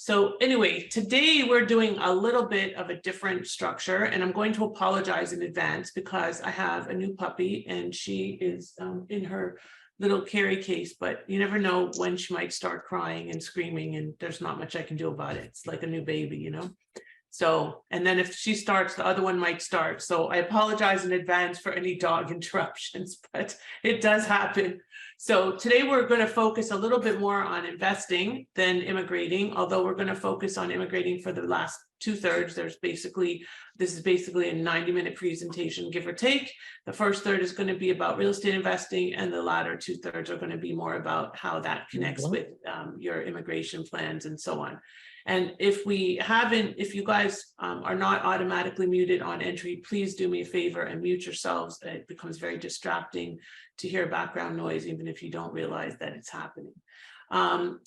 So anyway, today we're doing a little bit of a different structure, and I'm going to apologize in advance because I have a new puppy and she is in her little carry case, but you never know when she might start crying and screaming, and there's not much I can do about it. It's like a new baby, you know? So, and then if she starts, the other one might start. So I apologize in advance for any dog interruptions, but it does happen. So today we're going to focus a little bit more on investing than immigrating, although we're going to focus on immigrating for the last 2/3. This is basically a 90-minute presentation, give or take. The first third is going to be about real estate investing, and the latter 2/3 are going to be more about how that connects with your immigration plans and so on. And if you guys are not automatically muted on entry, please do me a favor and mute yourselves. It becomes very distracting to hear background noise, even if you don't realize that it's happening.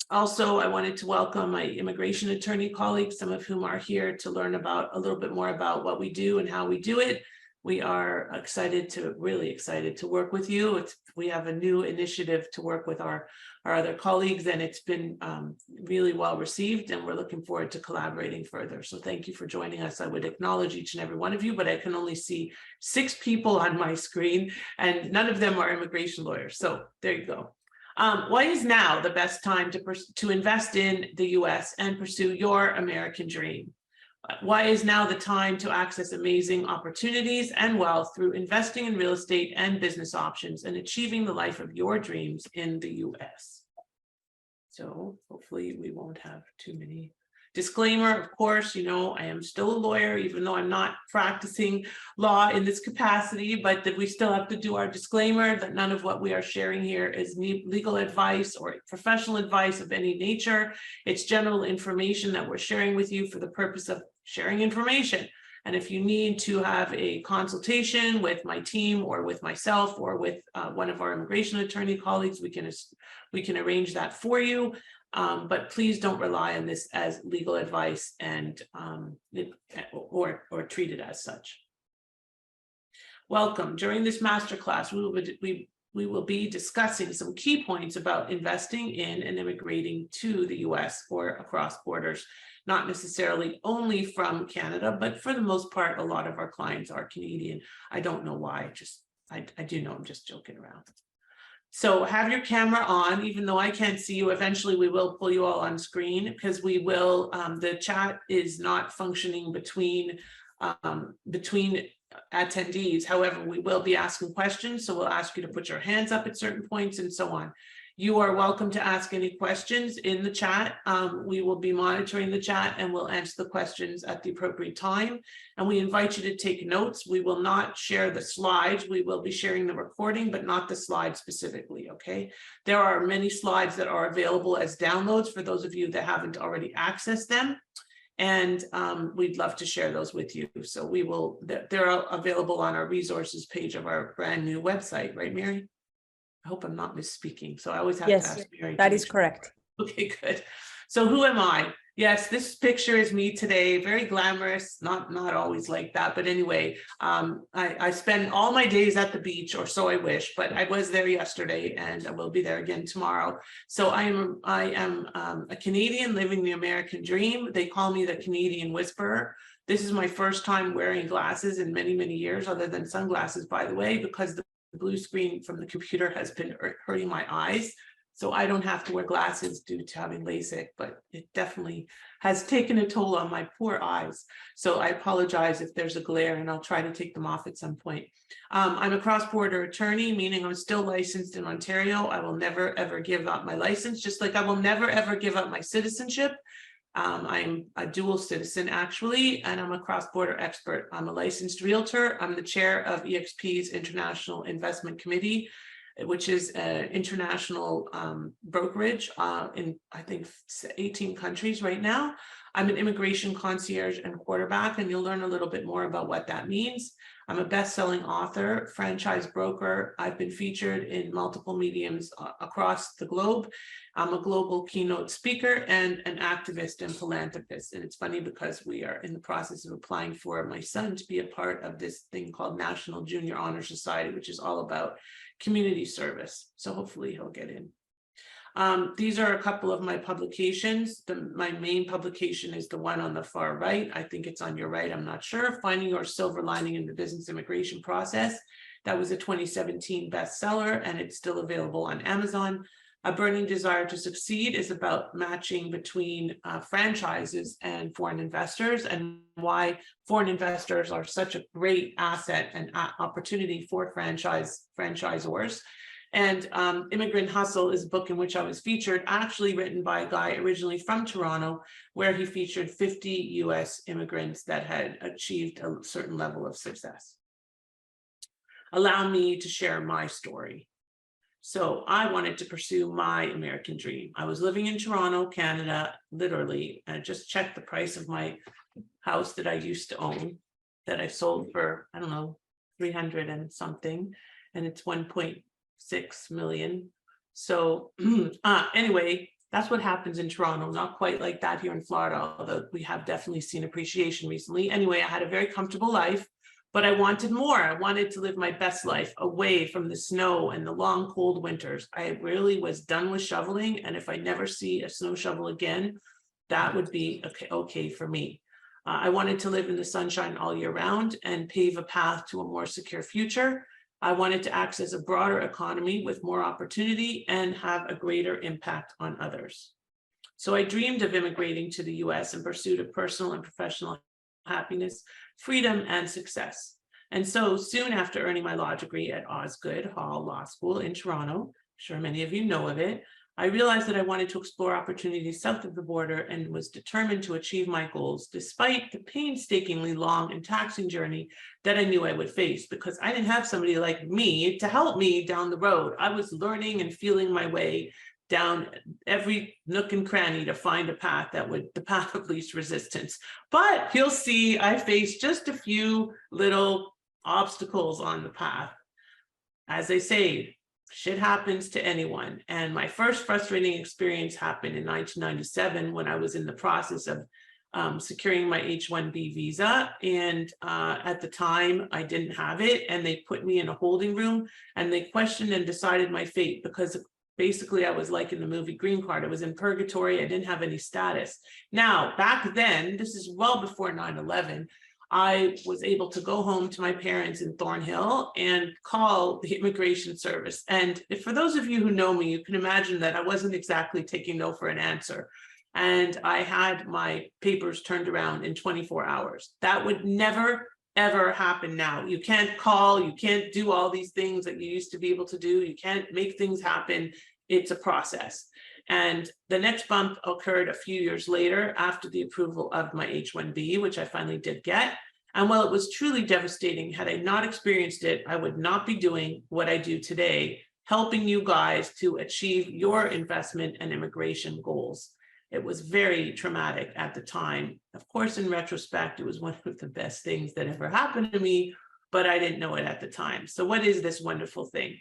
Also, I wanted to welcome my immigration attorney colleagues, some of whom are here to learn a little bit more about what we do and how we do it. We are really excited to work with you. We have a new initiative to work with our other colleagues, and it's been really well received, and we're looking forward to collaborating further. So thank you for joining us. I would acknowledge each and every one of you, but I can only see 6 people on my screen, and none of them are immigration lawyers. So there you go. Why is now the best time to invest in the US and pursue your American dream? Why is now the time to access amazing opportunities and wealth through investing in real estate and business options and achieving the life of your dreams in the US? So hopefully we won't have too many. Disclaimer, of course, you know, I am still a lawyer, even though I'm not practicing law in this capacity, but that we still have to do our disclaimer that none of what we are sharing here is legal advice or professional advice of any nature. It's general information that we're sharing with you for the purpose of sharing information. And if you need to have a consultation with my team or with myself or with one of our immigration attorney colleagues, we can arrange that for you. But please don't rely on this as legal advice and or treat it as such. Welcome. During this masterclass, we will be discussing some key points about investing in and immigrating to the US or across borders, not necessarily only from Canada, but for the most part, a lot of our clients are Canadian. I don't know why, I do know I'm just joking around. So have your camera on, even though I can't see you. Eventually we will pull you all on screen because we will, the chat is not functioning between attendees. However, we will be asking questions. So we'll ask you to put your hands up at certain points and so on. You are welcome to ask any questions in the chat. We will be monitoring the chat and we'll answer the questions at the appropriate time. And we invite you to take notes. We will not share the slides. We will be sharing the recording, but not the slides specifically, okay? There are many slides that are available as downloads for those of you that haven't already accessed them. And we'd love to share those with you. So they're available on our resources page of our brand new website, right, Mary? I hope I'm not misspeaking. So I always have to ask Mary. That is correct. Okay, good. So who am I? Yes, this picture is me today. Very glamorous, not always like that. But anyway, I spend all my days at the beach, or so I wish, but I was there yesterday and I will be there again tomorrow. So I am a Canadian living the American dream. They call me the Canadian Whisperer. This is my first time wearing glasses in many, many years, other than sunglasses, by the way, because the blue screen from the computer has been hurting my eyes. So I don't have to wear glasses due to having LASIK, but it definitely has taken a toll on my poor eyes. So I apologize if there's a glare, and I'll try to take them off at some point. I'm a cross-border attorney, meaning I'm still licensed in Ontario. I will never, ever give up my license, just like I will never, ever give up my citizenship. I'm a dual citizen, actually, and I'm a cross-border expert. I'm a licensed realtor. I'm the chair of EXP's International Investment Committee, which is an international brokerage in, I think, 18 countries right now. I'm an immigration concierge and quarterback, and you'll learn a little bit more about what that means. I'm a best-selling author, franchise broker. I've been featured in multiple mediums across the globe. I'm a global keynote speaker and an activist and philanthropist. And it's funny because we are in the process of applying for my son to be a part of this thing called National Junior Honor Society, which is all about community service. So hopefully he'll get in. These are a couple of my publications. My main publication is the one on the far right. I think it's on your right, I'm not sure. Finding Your Silver Lining in the Business Immigration Process. That was a 2017 bestseller, and it's still available on Amazon. A Burning Desire to Succeed is about matching between franchises and foreign investors, and why foreign investors are such a great asset and opportunity for franchisors. And Immigrant Hustle is a book in which I was featured, actually written by a guy originally from Toronto, where he featured 50 US immigrants that had achieved a certain level of success. Allow me to share my story. So I wanted to pursue my American dream. I was living in Toronto, Canada, literally, and I just checked the price of my house that I used to own, that I sold for, I don't know, 300 and something, and it's 1.6 million. So anyway, that's what happens in Toronto. Not quite like that here in Florida, although we have definitely seen appreciation recently. Anyway, I had a very comfortable life, but I wanted more. I wanted to live my best life away from the snow and the long, cold winters. I really was done with shoveling, and if I never see a snow shovel again, that would be okay for me. I wanted to live in the sunshine all year round and pave a path to a more secure future. I wanted to access a broader economy with more opportunity and have a greater impact on others. So I dreamed of immigrating to the US in pursuit of personal and professional happiness, freedom, and success. And so soon after earning my law degree at Osgoode Hall Law School in Toronto, I'm sure many of you know of it, I realized that I wanted to explore opportunities south of the border and was determined to achieve my goals despite the painstakingly long and taxing journey that I knew I would face, because I didn't have somebody like me to help me down the road. I was learning and feeling my way down every nook and cranny to find a path that would, the path of least resistance. But you'll see I faced just a few little obstacles on the path. As I say, shit happens to anyone. And my first frustrating experience happened in 1997 when I was in the process of securing my H-1B visa. And at the time I didn't have it, and they put me in a holding room and they questioned and decided my fate, because basically I was like in the movie Green Card. I was in purgatory. I didn't have any status. Now, back then, this is well before 9/11, I was able to go home to my parents in Thornhill and call the immigration service. And for those of you who know me, you can imagine that I wasn't exactly taking no for an answer. And I had my papers turned around in 24 hours. That would never, ever happen now. You can't call, you can't do all these things that you used to be able to do. You can't make things happen. It's a process. And the next bump occurred a few years later after the approval of my H-1B, which I finally did get. And while it was truly devastating, had I not experienced it, I would not be doing what I do today, helping you guys to achieve your investment and immigration goals. It was very traumatic at the time. Of course, in retrospect, it was one of the best things that ever happened to me, but I didn't know it at the time. So what is this wonderful thing?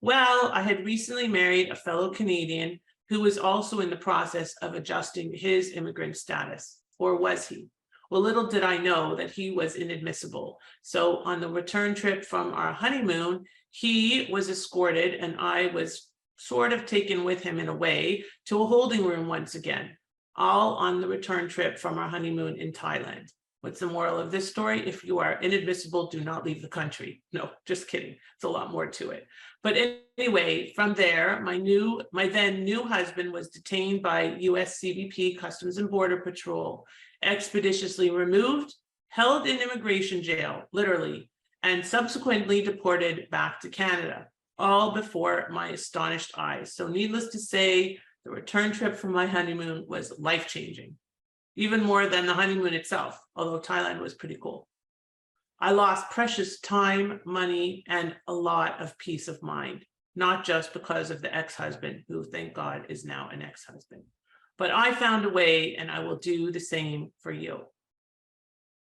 Well, I had recently married a fellow Canadian who was also in the process of adjusting his immigrant status, or was he? Well, little did I know that he was inadmissible. So on the return trip from our honeymoon, he was escorted and I was sort of taken with him in a way to a holding room once again, all on the return trip from our honeymoon in Thailand. What's the moral of this story? If you are inadmissible, do not leave the country. No, just kidding. It's a lot more to it. But anyway, from there, my then new husband was detained by US CBP, Customs and Border Patrol, expeditiously removed, held in immigration jail, literally, and subsequently deported back to Canada, all before my astonished eyes. So needless to say, the return trip from my honeymoon was life-changing, even more than the honeymoon itself, although Thailand was pretty cool. I lost precious time, money, and a lot of peace of mind, not just because of the ex-husband, who, thank God, is now an ex-husband. But I found a way, and I will do the same for you.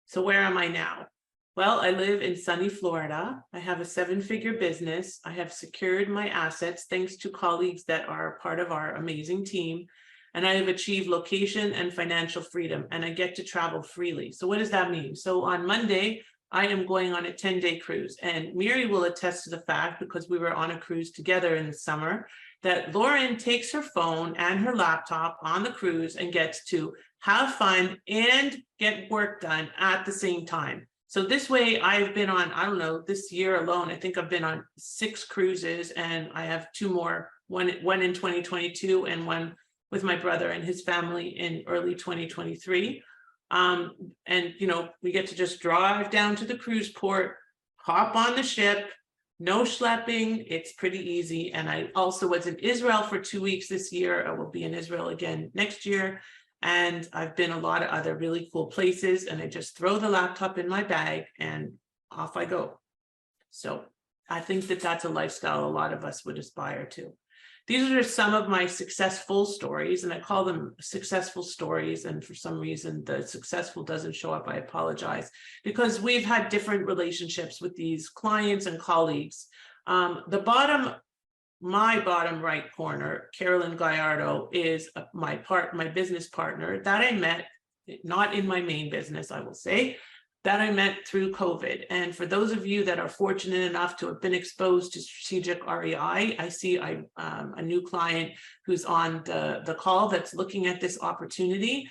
So where am I now? Well, I live in sunny Florida. I have a 7-figure business. I have secured my assets thanks to colleagues that are part of our amazing team. And I have achieved location and financial freedom, and I get to travel freely. So what does that mean? So on Monday, I am going on a 10-day cruise, and Miri will attest to the fact, because we were on a cruise together in the summer, that Lauren takes her phone and her laptop on the cruise and gets to have fun and get work done at the same time. So this way I've been on, I don't know, this year alone, I think I've been on 6 cruises, and I have 2 more, one in 2022 and one with my brother and his family in early 2023. And, you know, we get to just drive down to the cruise port, hop on the ship, no schlepping. It's pretty easy. And I also was in Israel for 2 weeks this year. I will be in Israel again next year. And I've been a lot of other really cool places, and I just throw the laptop in my bag and off I go. So I think that that's a lifestyle a lot of us would aspire to. These are some of my successful stories, and I call them successful stories. And for some reason, the successful doesn't show up. I apologize, because we've had different relationships with these clients and colleagues. My bottom right corner, Carolyn Gallardo, is my business partner that I met, not in my main business, I will say, that I met through COVID. And for those of you that are fortunate enough to have been exposed to strategic REI, I see a new client who's on the call that's looking at this opportunity.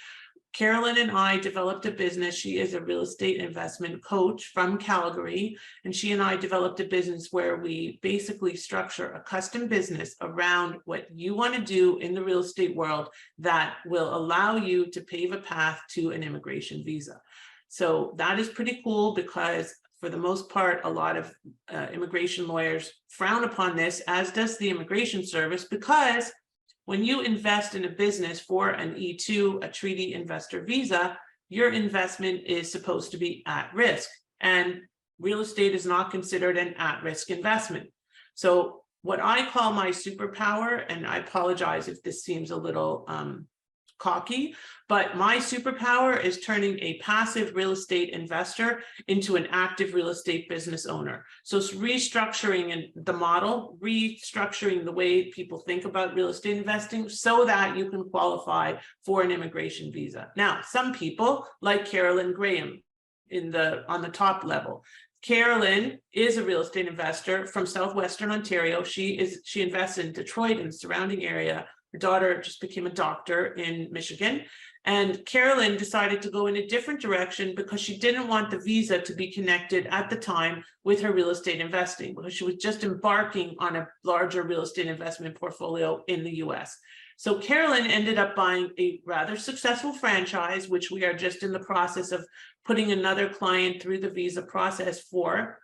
Carolyn and I developed a business. She is a real estate investment coach from Calgary, and she and I developed a business where we basically structure a custom business around what you want to do in the real estate world that will allow you to pave a path to an immigration visa. So that is pretty cool, because for the most part, a lot of immigration lawyers frown upon this, as does the Immigration Service, because when you invest in a business for an E2, a treaty investor visa, your investment is supposed to be at risk, and real estate is not considered an at-risk investment. So what I call my superpower, and I apologize if this seems a little cocky, but my superpower is turning a passive real estate investor into an active real estate business owner. So it's restructuring the model, restructuring the way people think about real estate investing so that you can qualify for an immigration visa. Now, some people, like Carolyn Graham on the top level. Carolyn is a real estate investor from Southwestern Ontario. She invests in Detroit and the surrounding area. Her daughter just became a doctor in Michigan. And Carolyn decided to go in a different direction because she didn't want the visa to be connected at the time with her real estate investing, because she was just embarking on a larger real estate investment portfolio in the US. So Carolyn ended up buying a rather successful franchise, which we are just in the process of putting another client through the visa process for.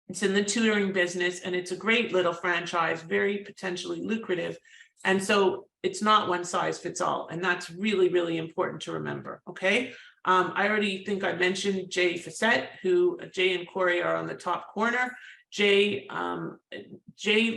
It's in the tutoring business, and it's a great little franchise, very potentially lucrative. And so it's not one size fits all. And that's really, really important to remember. Okay. I already think I mentioned Jay Facette, who Jay and Corey are on the top corner. Jay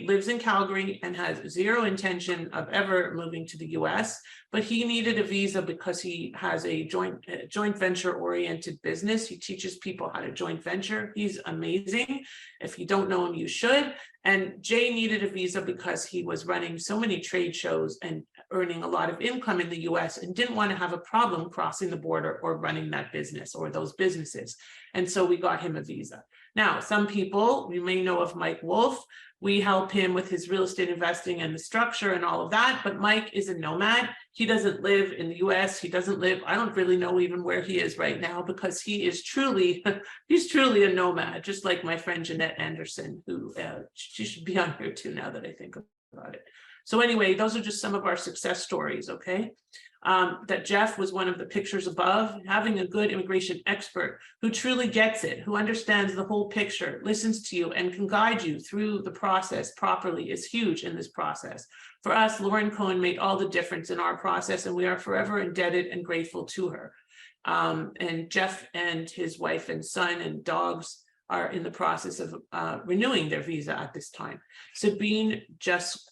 lives in Calgary and has zero intention of ever moving to the US, but he needed a visa because he has a joint venture oriented business. He teaches people how to joint venture. He's amazing. If you don't know him, you should. And Jay needed a visa because he was running so many trade shows and earning a lot of income in the US and didn't want to have a problem crossing the border or running that business or those businesses. And so we got him a visa. Now, some people, you may know of Mike Wolf. We help him with his real estate investing and the structure and all of that. But Mike is a nomad. He doesn't live in the US. He doesn't live, I don't really know even where he is right now, because he is truly, he's truly a nomad, just like my friend Jeanette Anderson, who she should be on here too now that I think about it. So anyway, those are just some of our success stories, okay? That Jeff was one of the pictures above. Having a good immigration expert who truly gets it, who understands the whole picture, listens to you, and can guide you through the process properly is huge in this process. For us, Lauren Cohen made all the difference in our process, and we are forever indebted and grateful to her. And Jeff and his wife and son and dogs are in the process of renewing their visa at this time. Sabine,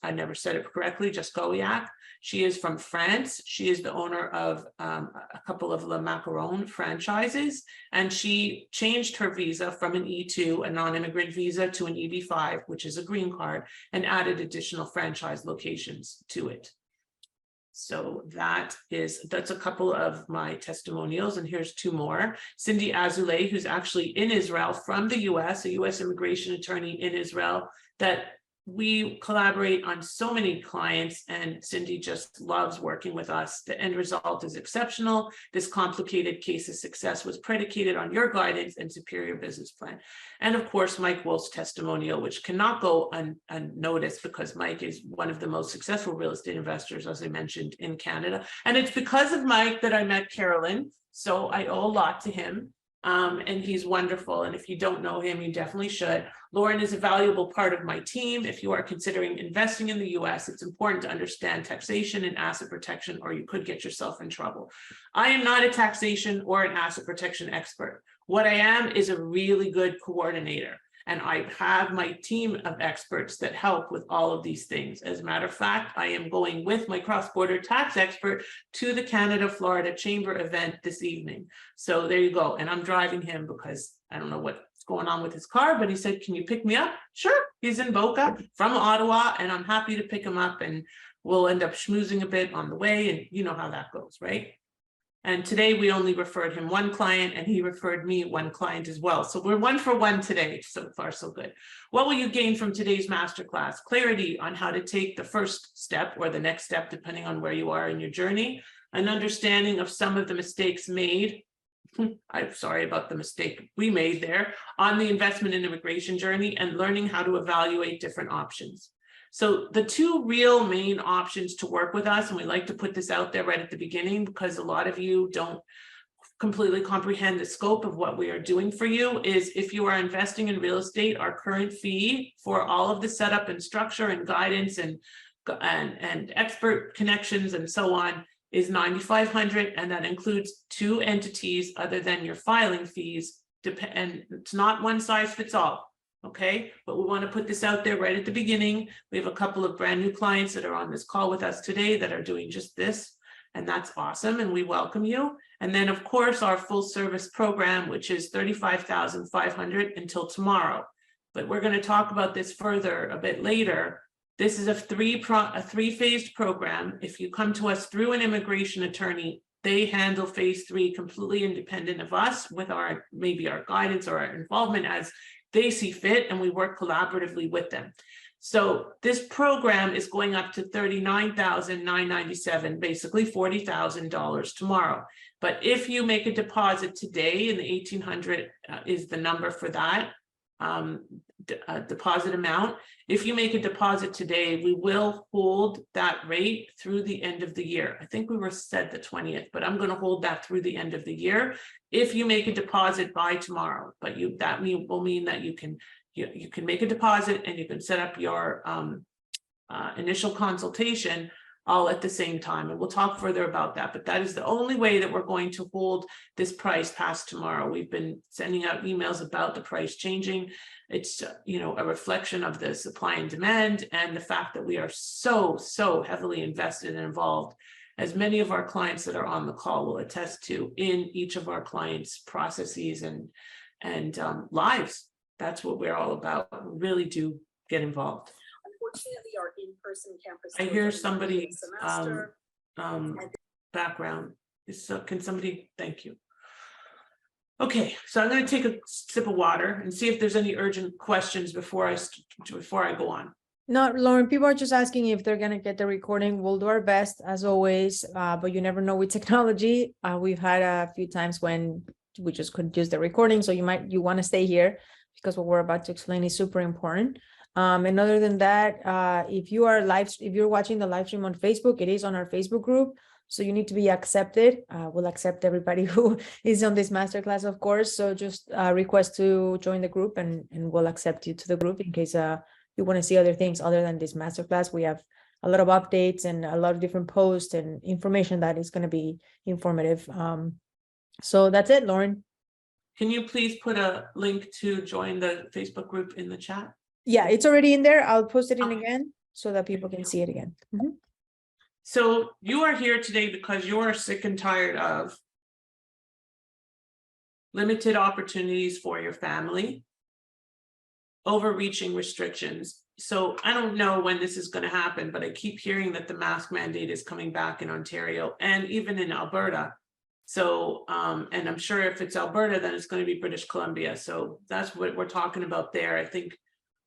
I never said it correctly, Jaskowiak. She is from France. She is the owner of a couple of Le Macaron franchises, and she changed her visa from an E2, a non-immigrant visa, to an EB5, which is a green card, and added additional franchise locations to it. So that's a couple of my testimonials, and here's 2 more. Cindy Azoulay, who's actually in Israel from the US, a US immigration attorney in Israel, that we collaborate on so many clients, and Cindy just loves working with us. The end result is exceptional. This complicated case of success was predicated on your guidance and superior business plan. And of course, Mike Wolf's testimonial, which cannot go unnoticed, because Mike is one of the most successful real estate investors, as I mentioned, in Canada. And it's because of Mike that I met Carolyn. So I owe a lot to him. And he's wonderful. And if you don't know him, you definitely should. Lauren is a valuable part of my team. If you are considering investing in the US, it's important to understand taxation and asset protection, or you could get yourself in trouble. I am not a taxation or an asset protection expert. What I am is a really good coordinator. And I have my team of experts that help with all of these things. As a matter of fact, I am going with my cross-border tax expert to the Canada-Florida Chamber event this evening. So there you go. And I'm driving him because I don't know what's going on with his car, but he said, can you pick me up? Sure. He's in Boca from Ottawa, and I'm happy to pick him up, and we'll end up schmoozing a bit on the way. And you know how that goes, right? And today we only referred him one client, and he referred me one client as well. So we're 1 for 1 today. So far, so good. What will you gain from today's masterclass? Clarity on how to take the first step or the next step, depending on where you are in your journey. An understanding of some of the mistakes made. I'm sorry about the mistake we made there on the investment and immigration journey, and learning how to evaluate different options. So the two real main options to work with us, and we like to put this out there right at the beginning because a lot of you don't completely comprehend the scope of what we are doing for you, is if you are investing in real estate, our current fee for all of the setup and structure and guidance and expert connections and so on is $9,500, and that includes 2 entities other than your filing fees. And it's not one size fits all. Okay, but we want to put this out there right at the beginning. We have a couple of brand new clients that are on this call with us today that are doing just this, and that's awesome, and we welcome you. And then of course our full service program, which is $35,500 until tomorrow. But we're going to talk about this further a bit later. This is a three-phased program. If you come to us through an immigration attorney, they handle phase 3 completely independent of us, with our maybe our guidance or our involvement as they see fit, and we work collaboratively with them. So this program is going up to $39,997, basically $40,000 tomorrow. But if you make a deposit today, and the $1,800 is the number for that deposit amount. If you make a deposit today, we will hold that rate through the end of the year. I think we were set the 20th, but I'm going to hold that through the end of the year if you make a deposit by tomorrow. But will mean that you can make a deposit, and you can set up your initial consultation all at the same time. And we'll talk further about that, but that is the only way that we're going to hold this price past tomorrow. We've been sending out emails about the price changing. It's, a reflection of the supply and demand, and the fact that we are so heavily invested and involved, as many of our clients that are on the call will attest to, in each of our clients' processes and lives. That's what we're all about. We really do get involved. Unfortunately, our in-person campus. I hear somebody's background. Can somebody, thank you. Okay, so I'm going to take a sip of water and see if there's any urgent questions before I go on. No, Lauren, people are just asking if they're going to get the recording. We'll do our best as always, but you never know with technology. We've had a few times when we just couldn't use the recording, so you want to stay here because what we're about to explain is super important. And other than that, if you're watching the live stream on Facebook, it is on our Facebook group. So you need to be accepted. We'll accept everybody who is on this masterclass, of course. So just request to join the group, and we'll accept you to the group in case you want to see other things other than this masterclass. We have a lot of updates and a lot of different posts and information that is going to be informative. So that's it, Lauren. Can you please put a link to join the Facebook group in the chat? Yeah, it's already in there. I'll post it in again so that people can see it again. Mm-hmm. So you are here today because you are sick and tired of limited opportunities for your family, overreaching restrictions. So I don't know when this is going to happen, but I keep hearing that the mask mandate is coming back in Ontario and even in Alberta. So, and I'm sure if it's Alberta, then it's going to be British Columbia. So that's what we're talking about there. I think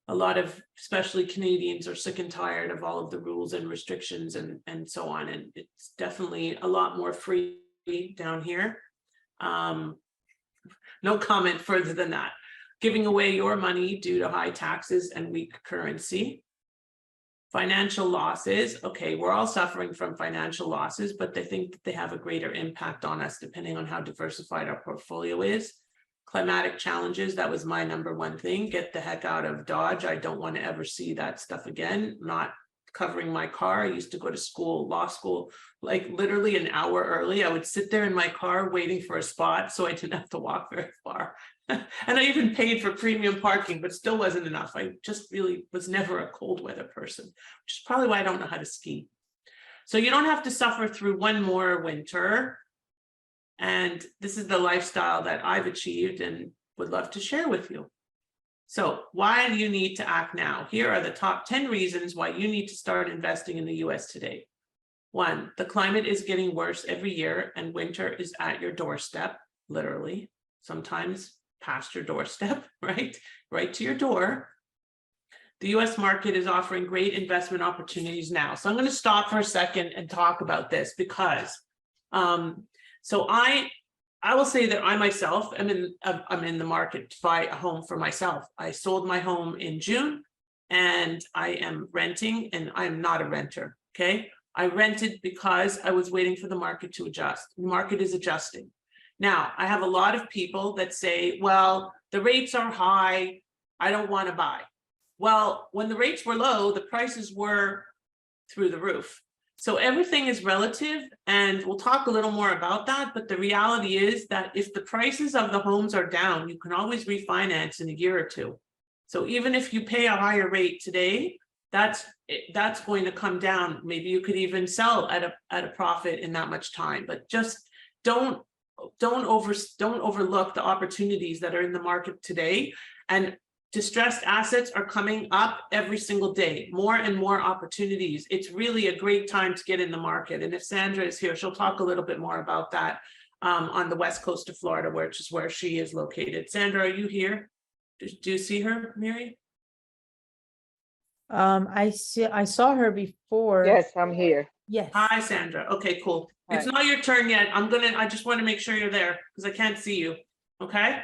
a lot of, especially Canadians, are sick and tired of all of the rules and restrictions and so on. And it's definitely a lot more free down here. No comment further than that. Giving away your money due to high taxes and weak currency. Financial losses. Okay, we're all suffering from financial losses, but they think that they have a greater impact on us depending on how diversified our portfolio is. Climatic challenges, that was my number one thing. Get the heck out of Dodge. I don't want to ever see that stuff again. Not covering my car. I used to go to school, law school, like literally an hour early. I would sit there in my car waiting for a spot so I didn't have to walk very far. And I even paid for premium parking, but still wasn't enough. I just really was never a cold weather person, which is probably why I don't know how to ski. So you don't have to suffer through one more winter. And this is the lifestyle that I've achieved and would love to share with you. So why do you need to act now? Here are the top 10 reasons why you need to start investing in the US today. 1, the climate is getting worse every year and winter is at your doorstep, literally, sometimes past your doorstep, right? Right to your door. The US market is offering great investment opportunities now. So I'm going to stop for a second and talk about this because so I will say that I myself am in the market to buy a home for myself. I sold my home in June and I am renting, and I'm not a renter, okay? I rented because I was waiting for the market to adjust. The market is adjusting. Now, I have a lot of people that say, well, the rates are high, I don't want to buy. Well, when the rates were low, the prices were through the roof. So everything is relative, and we'll talk a little more about that. But the reality is that if the prices of the homes are down, you can always refinance in a year or two. So even if you pay a higher rate today, that's going to come down. Maybe you could even sell at a profit in that much time. But just don't overlook the opportunities that are in the market today. And distressed assets are coming up every single day, more and more opportunities. It's really a great time to get in the market. And if Sandra is here, she'll talk a little bit more about that on the west coast of Florida, which is where she is located. Sandra, are you here? Do you see her, Mary? I saw her before. Yes, I'm here. Yes. Hi, Sandra. Okay, cool. Hi. It's not your turn yet. I just want to make sure you're there because I can't see you. Okay.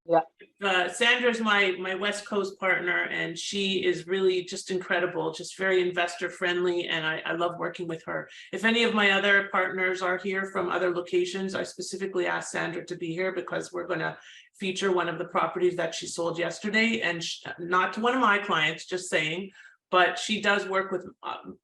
Yeah. Sandra's my West Coast partner, and she is really just incredible, just very investor friendly, and I love working with her. If any of my other partners are here from other locations, I specifically asked Sandra to be here because we're going to feature one of the properties that she sold yesterday, and not to one of my clients, just saying, but she does work with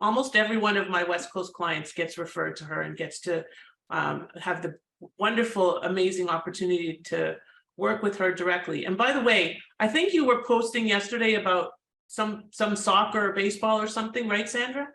almost every one of my West Coast clients gets referred to her and gets to have the wonderful, amazing opportunity to work with her directly. And by the way, I think you were posting yesterday about some soccer or baseball or something, right, Sandra?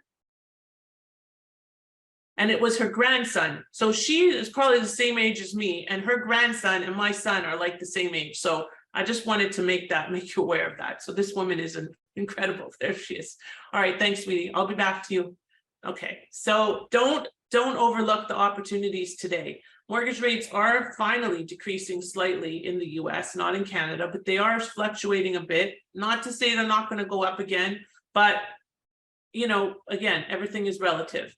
And it was her grandson. So she is probably the same age as me, and her grandson and my son are like the same age. So I just wanted to make you aware of that. So this woman is incredible. There she is. All right, thanks, sweetie. I'll be back to you. Okay, so don't overlook the opportunities today. Mortgage rates are finally decreasing slightly in the US, not in Canada, but they are fluctuating a bit. Not to say they're not going to go up again, but again, everything is relative.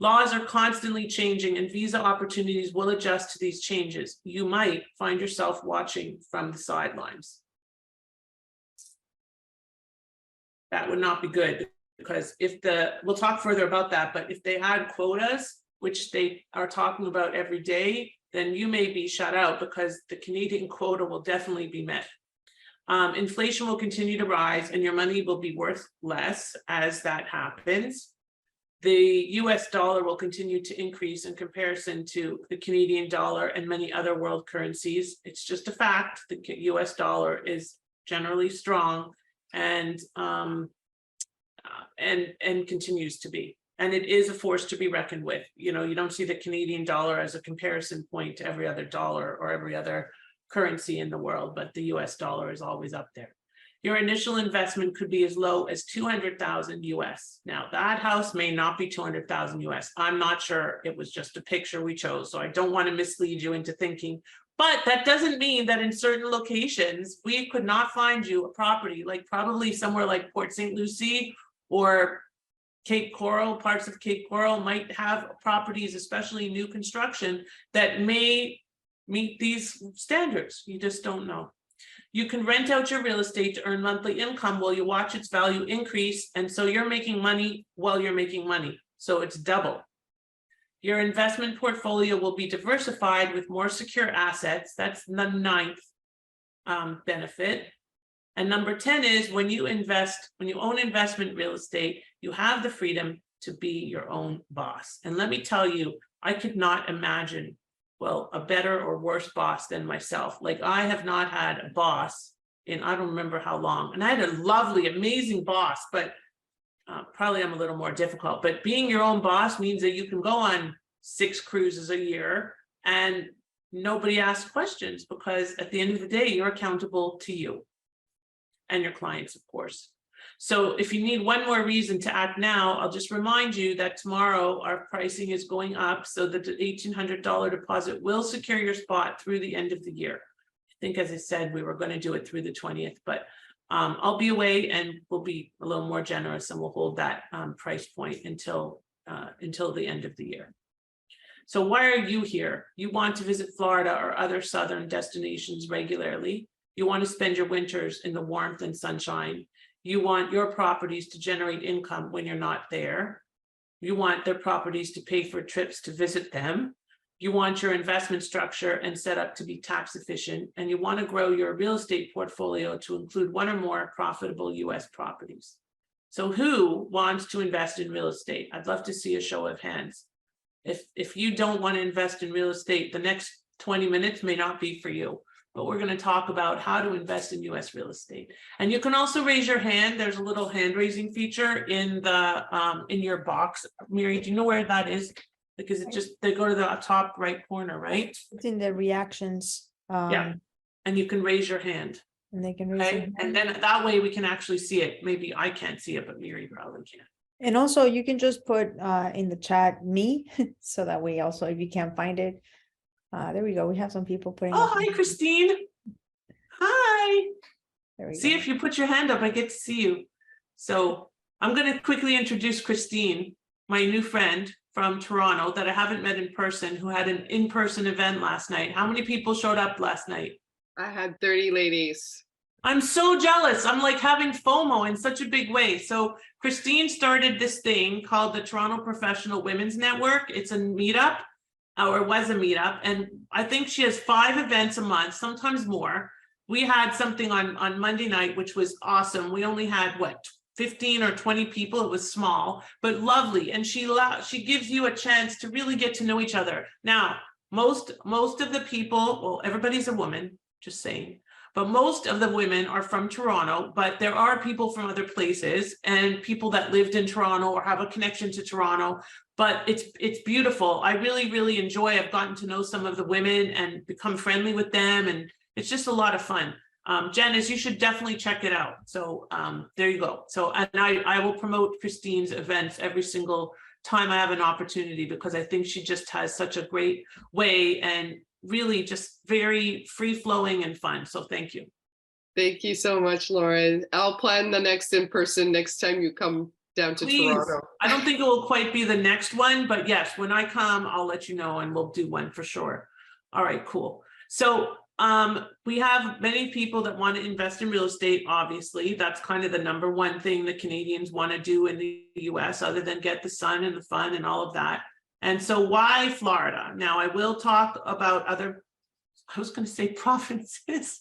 Laws are constantly changing and visa opportunities will adjust to these changes. You might find yourself watching from the sidelines. That would not be good, because we'll talk further about that, but if they add quotas, which they are talking about every day, then you may be shut out because the Canadian quota will definitely be met. Inflation will continue to rise and your money will be worth less as that happens. The US dollar will continue to increase in comparison to the Canadian dollar and many other world currencies. It's just a fact. The US dollar is generally strong and continues to be. And it is a force to be reckoned with. You don't see the Canadian dollar as a comparison point to every other dollar or every other currency in the world, but the US dollar is always up there. Your initial investment could be as low as 200,000 US. Now that house may not be 200,000 US. I'm not sure. It was just a picture we chose. So I don't want to mislead you into thinking But that doesn't mean that in certain locations, we could not find you a property, like probably somewhere like Port St. Lucie or Cape Coral. Parts of Cape Coral might have properties, especially new construction, that may meet these standards. You just don't know. You can rent out your real estate to earn monthly income while you watch its value increase. And so you're making money while you're making money. So it's double. Your investment portfolio will be diversified with more secure assets. That's the 9th benefit. And number 10 is when you own investment real estate, you have the freedom to be your own boss. And let me tell you, I could not imagine, well, a better or worse boss than myself. Like, I have not had a boss in, I don't remember how long. And I had a lovely, amazing boss, but probably I'm a little more difficult. But being your own boss means that you can go on 6 cruises a year and nobody asks questions, because at the end of the day, you're accountable to you and your clients, of course. So if you need one more reason to act now, I'll just remind you that tomorrow our pricing is going up, so that the $1,800 deposit will secure your spot through the end of the year. I think, as I said, we were going to do it through the 20th, but I'll be away and we'll be a little more generous, and we'll hold that price point until the end of the year. So why are you here? You want to visit Florida or other southern destinations regularly. You want to spend your winters in the warmth and sunshine. You want your properties to generate income when you're not there. You want their properties to pay for trips to visit them. You want your investment structure and setup to be tax efficient, and you want to grow your real estate portfolio to include one or more profitable US properties. So who wants to invest in real estate? I'd love to see a show of hands. If you don't want to invest in real estate, the next 20 minutes may not be for you. But we're going to talk about how to invest in US real estate. And you can also raise your hand. There's a little hand raising feature in the in your box. Mary, do you know where that is? Because they go to the top right corner, right? It's in the reactions. Yeah. And you can raise your hand. And they can raise Okay. their hand. And then that way we can actually see it. Maybe I can't see it, but Mary probably can. And also you can just put in the chat me, so that way also, if you can't find it. There we go. We have some people putting. Oh, hi, Christine. Hi. There we See, go. if you put your hand up, I get to see you. So I'm going to quickly introduce Christine, my new friend from Toronto that I haven't met in person, who had an in-person event last night. How many people showed up last night? I had 30 ladies. I'm so jealous. I'm like having FOMO in such a big way. So Christine started this thing called the Toronto Professional Women's Network. It's a meetup. Or was a meetup, and I think she has 5 events a month, sometimes more. We had something on Monday night, which was awesome. We only had 15 or 20 people. It was small, but lovely. And she gives you a chance to really get to know each other. Now, most of the people, well, everybody's a woman, just saying, but most of the women are from Toronto, but there are people from other places and people that lived in Toronto or have a connection to Toronto. But it's beautiful. I really, really enjoy. I've gotten to know some of the women and become friendly with them, and it's just a lot of fun. Janice, you should definitely check it out. So there you go. So, and I will promote Christine's events every single time I have an opportunity, because I think she just has such a great way and really just very free flowing and fun. So thank you. Thank you so much, Lauren. I'll plan the next in-person next time you come down to Please. Toronto. I don't think it will quite be the next one, but yes, when I come, I'll let you know and we'll do one for sure. All right, cool. So we have many people that want to invest in real estate. Obviously, that's kind of the number one thing that Canadians want to do in the US, other than get the sun and the fun and all of that. And so why Florida? Now I will talk about other, I was going to say provinces,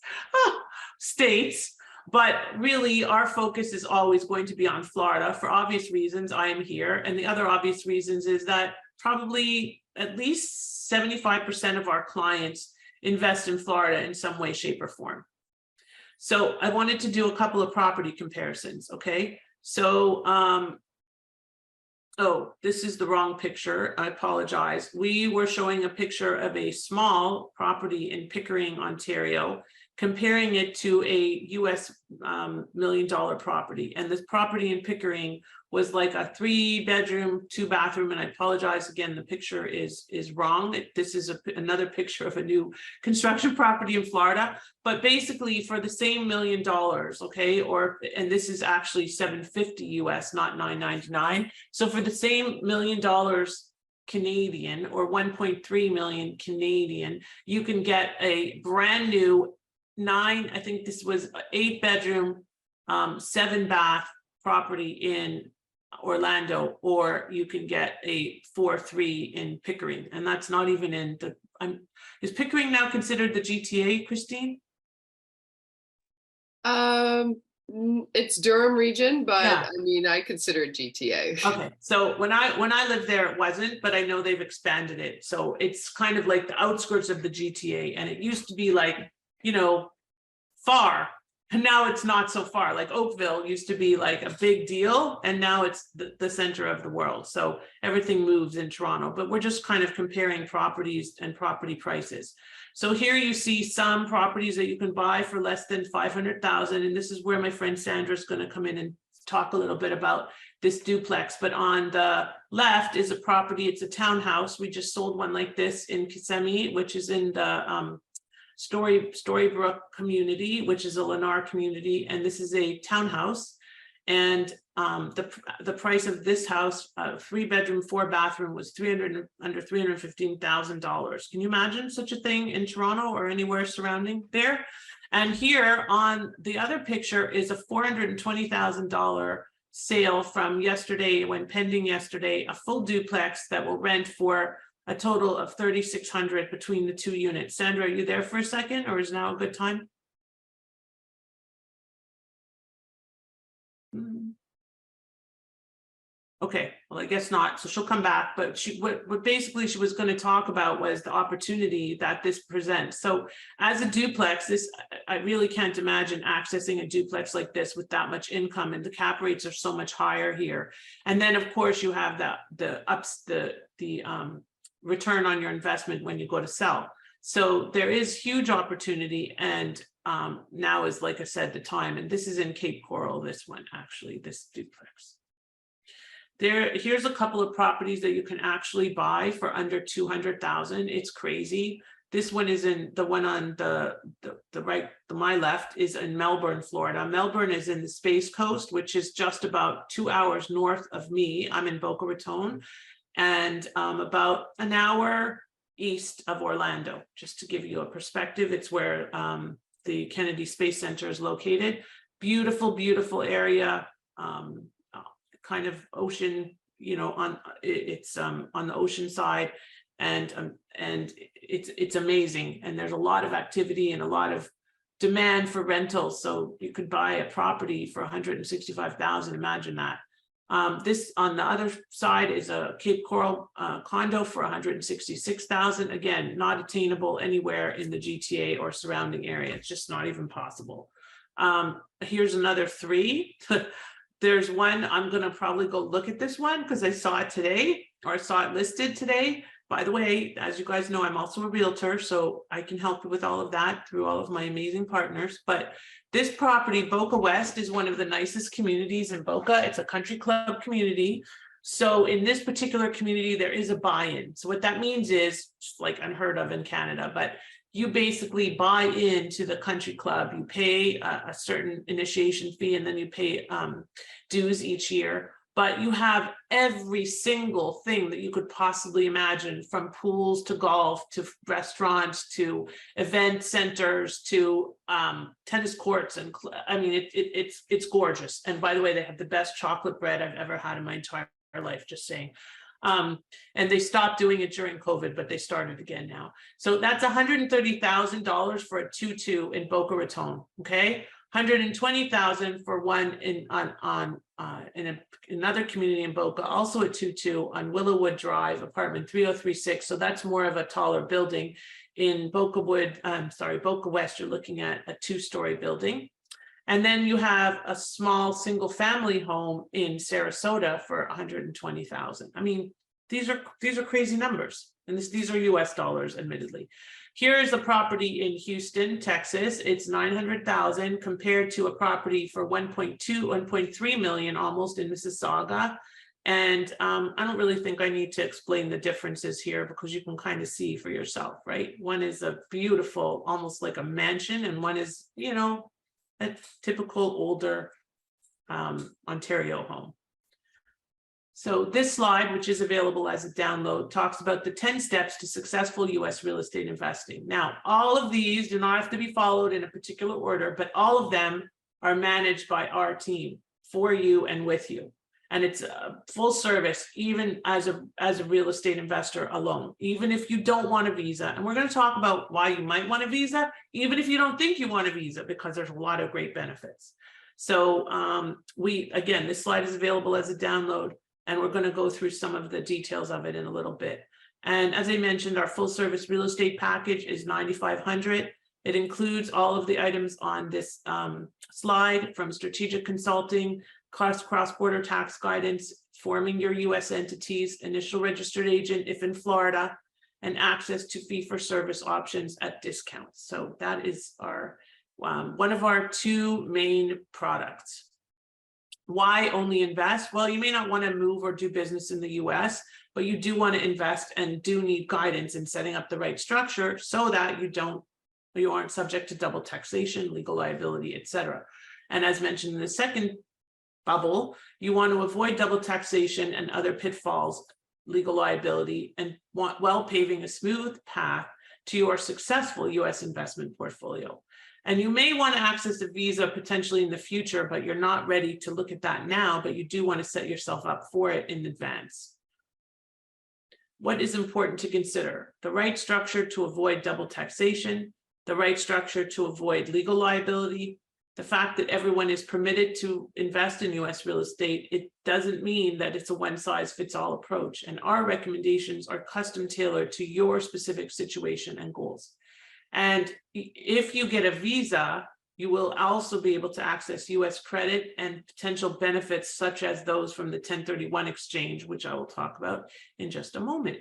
states, but really our focus is always going to be on Florida for obvious reasons. I am here. And the other obvious reasons is that probably at least 75% of our clients invest in Florida in some way, shape, or form. So I wanted to do a couple of property comparisons. Okay. So, oh, this is the wrong picture. I apologize. We were showing a picture of a small property in Pickering, Ontario. comparing it to a US $1 million property. And this property in Pickering was like a 3-bedroom, 2-bathroom. And I apologize again, the picture is wrong. This is another picture of a new construction property in Florida. But basically for the same $1 million, okay, and this is actually $750 US, not $999. So for the same $1 million Canadian, or 1.3 million Canadian, you can get a brand new I think this was 8-bedroom, 7-bath property in Orlando, or you can get a 4.3 in Pickering, and that's not even in the. Is Pickering now considered the GTA, Christine? It's Durham region, but Yeah. I mean, I consider it GTA. Okay, so when I lived there, it wasn't, but I know they've expanded it, so it's kind of like the outskirts of the GTA, and it used to be like, you know, far, and now it's not so far. Like Oakville used to be like a big deal, and now it's the center of the world. So everything moves in Toronto, but we're just kind of comparing properties and property prices. So here you see some properties that you can buy for less than 500,000, and this is where my friend Sandra is going to come in and talk a little bit about this duplex. But on the left is a property, it's a townhouse. We just sold one like this in Kissimmee, which is in the Storybrook community, which is a Lennar community, and this is a townhouse. And the price of this house, 3-bedroom, 4-bathroom, was under $315,000. Can you imagine such a thing in Toronto or anywhere surrounding there? And here on the other picture is a $420,000 sale from yesterday, when pending yesterday, a full duplex that will rent for a total of $3,600 between the 2 units. Sandra, are you there for a second, or is now a good time? Okay, well, I guess not. So she'll come back, but what basically she was going to talk about was the opportunity that this presents. So as a duplex, I really can't imagine accessing a duplex like this with that much income, and the cap rates are so much higher here. And then of course you have the return on your investment when you go to sell. So there is huge opportunity, and now is, like I said, the time. And this is in Cape Coral, this one, actually, this duplex. Here's a couple of properties that you can actually buy for under 200,000. It's crazy. This one is in the one on the right, my left is in Melbourne, Florida. Melbourne is in the Space Coast, which is just about 2 hours north of me. I'm in Boca Raton, and about an hour east of Orlando. Just to give you a perspective, it's where the Kennedy Space Center is located. Beautiful, beautiful area. Kind of ocean, you know, it's on the ocean side, and it's amazing. And there's a lot of activity and a lot of demand for rentals. So you could buy a property for 165,000. Imagine that. This on the other side is a Cape Coral condo for 166,000. Again, not attainable anywhere in the GTA or surrounding area. It's just not even possible. Here's another 3. There's one, I'm going to probably go look at this one because I saw it today, or I saw it listed today. By the way, as you guys know, I'm also a realtor, so I can help you with all of that through all of my amazing partners. But this property, Boca West, is one of the nicest communities in Boca. It's a country club community. So in this particular community, there is a buy-in. So what that means is, it's like unheard of in Canada, but you basically buy into the country club. You pay a certain initiation fee, and then you pay dues each year. But you have every single thing that you could possibly imagine, from pools to golf to restaurants to event centers to tennis courts. And I mean, it's gorgeous. And by the way, they have the best chocolate bread I've ever had in my entire life, just saying. And they stopped doing it during COVID, but they started again now. So that's $130,000 for a 2-2 in Boca Raton. Okay, $120,000 for one in another community in Boca, also a 2-2 on Willowwood Drive, apartment 3036. So that's more of a taller building. In Boca West, you're looking at a 2-story building. And then you have a small single family home in Sarasota for $120,000. I mean, these are crazy numbers. And these are US dollars, admittedly. Here is a property in Houston, Texas. It's 900,000 compared to a property for 1.3 million almost in Mississauga. And I don't really think I need to explain the differences here because you can kind of see for yourself, right? One is a beautiful, almost like a mansion, and one is, you know, a typical older Ontario home. So this slide, which is available as a download, talks about the 10 steps to successful US real estate investing. Now, all of these do not have to be followed in a particular order, but all of them are managed by our team for you and with you. And it's a full service, even as a real estate investor alone, even if you don't want a visa. And we're going to talk about why you might want a visa, even if you don't think you want a visa, because there's a lot of great benefits. So again, this slide is available as a download, and we're going to go through some of the details of it in a little bit. And as I mentioned, our full service real estate package is $9,500. It includes all of the items on this slide, from strategic consulting, cross-border tax guidance, forming your US entities, initial registered agent if in Florida, and access to fee-for-service options at discounts. So that is our one of our two main products. Why only invest? Well, you may not want to move or do business in the US, but you do want to invest and do need guidance in setting up the right structure so that you aren't subject to double taxation, legal liability, etc. And as mentioned in the second bubble, you want to avoid double taxation and other pitfalls, legal liability, and while paving a smooth path to your successful US investment portfolio. And you may want to access a visa potentially in the future, but you're not ready to look at that now, but you do want to set yourself up for it in advance. What is important to consider? The right structure to avoid double taxation, the right structure to avoid legal liability, the fact that everyone is permitted to invest in US real estate. It doesn't mean that it's a one-size-fits-all approach, and our recommendations are custom tailored to your specific situation and goals. And if you get a visa, you will also be able to access US credit and potential benefits such as those from the 1031 exchange, which I will talk about in just a moment.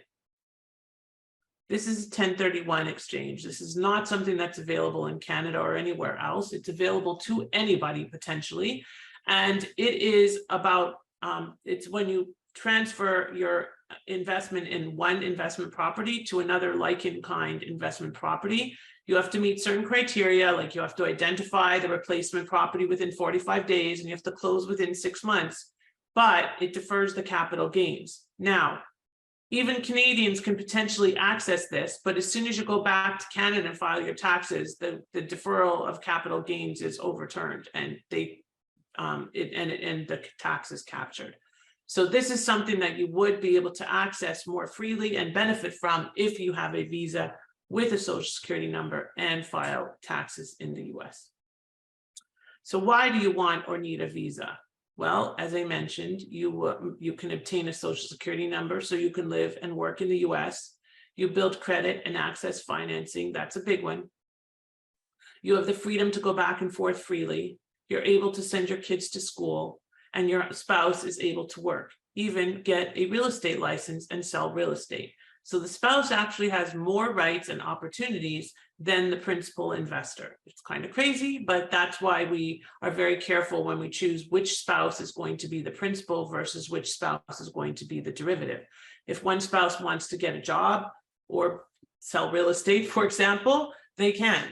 This is a 1031 exchange. This is not something that's available in Canada or anywhere else. It's available to anybody potentially. And it is about, it's when you transfer your investment in one investment property to another like-in-kind investment property. You have to meet certain criteria, like you have to identify the replacement property within 45 days and you have to close within 6 months, but it defers the capital gains. Now, even Canadians can potentially access this, but as soon as you go back to Canada and file your taxes, the deferral of capital gains is overturned and the tax is captured. So this is something that you would be able to access more freely and benefit from if you have a visa with a social security number and file taxes in the US. So why do you want or need a visa? Well, as I mentioned, you can obtain a social security number so you can live and work in the US. You build credit and access financing. That's a big one. You have the freedom to go back and forth freely. You're able to send your kids to school, and your spouse is able to work, even get a real estate license and sell real estate. So the spouse actually has more rights and opportunities than the principal investor. It's kind of crazy, but that's why we are very careful when we choose which spouse is going to be the principal versus which spouse is going to be the derivative. If one spouse wants to get a job or sell real estate, for example, they can,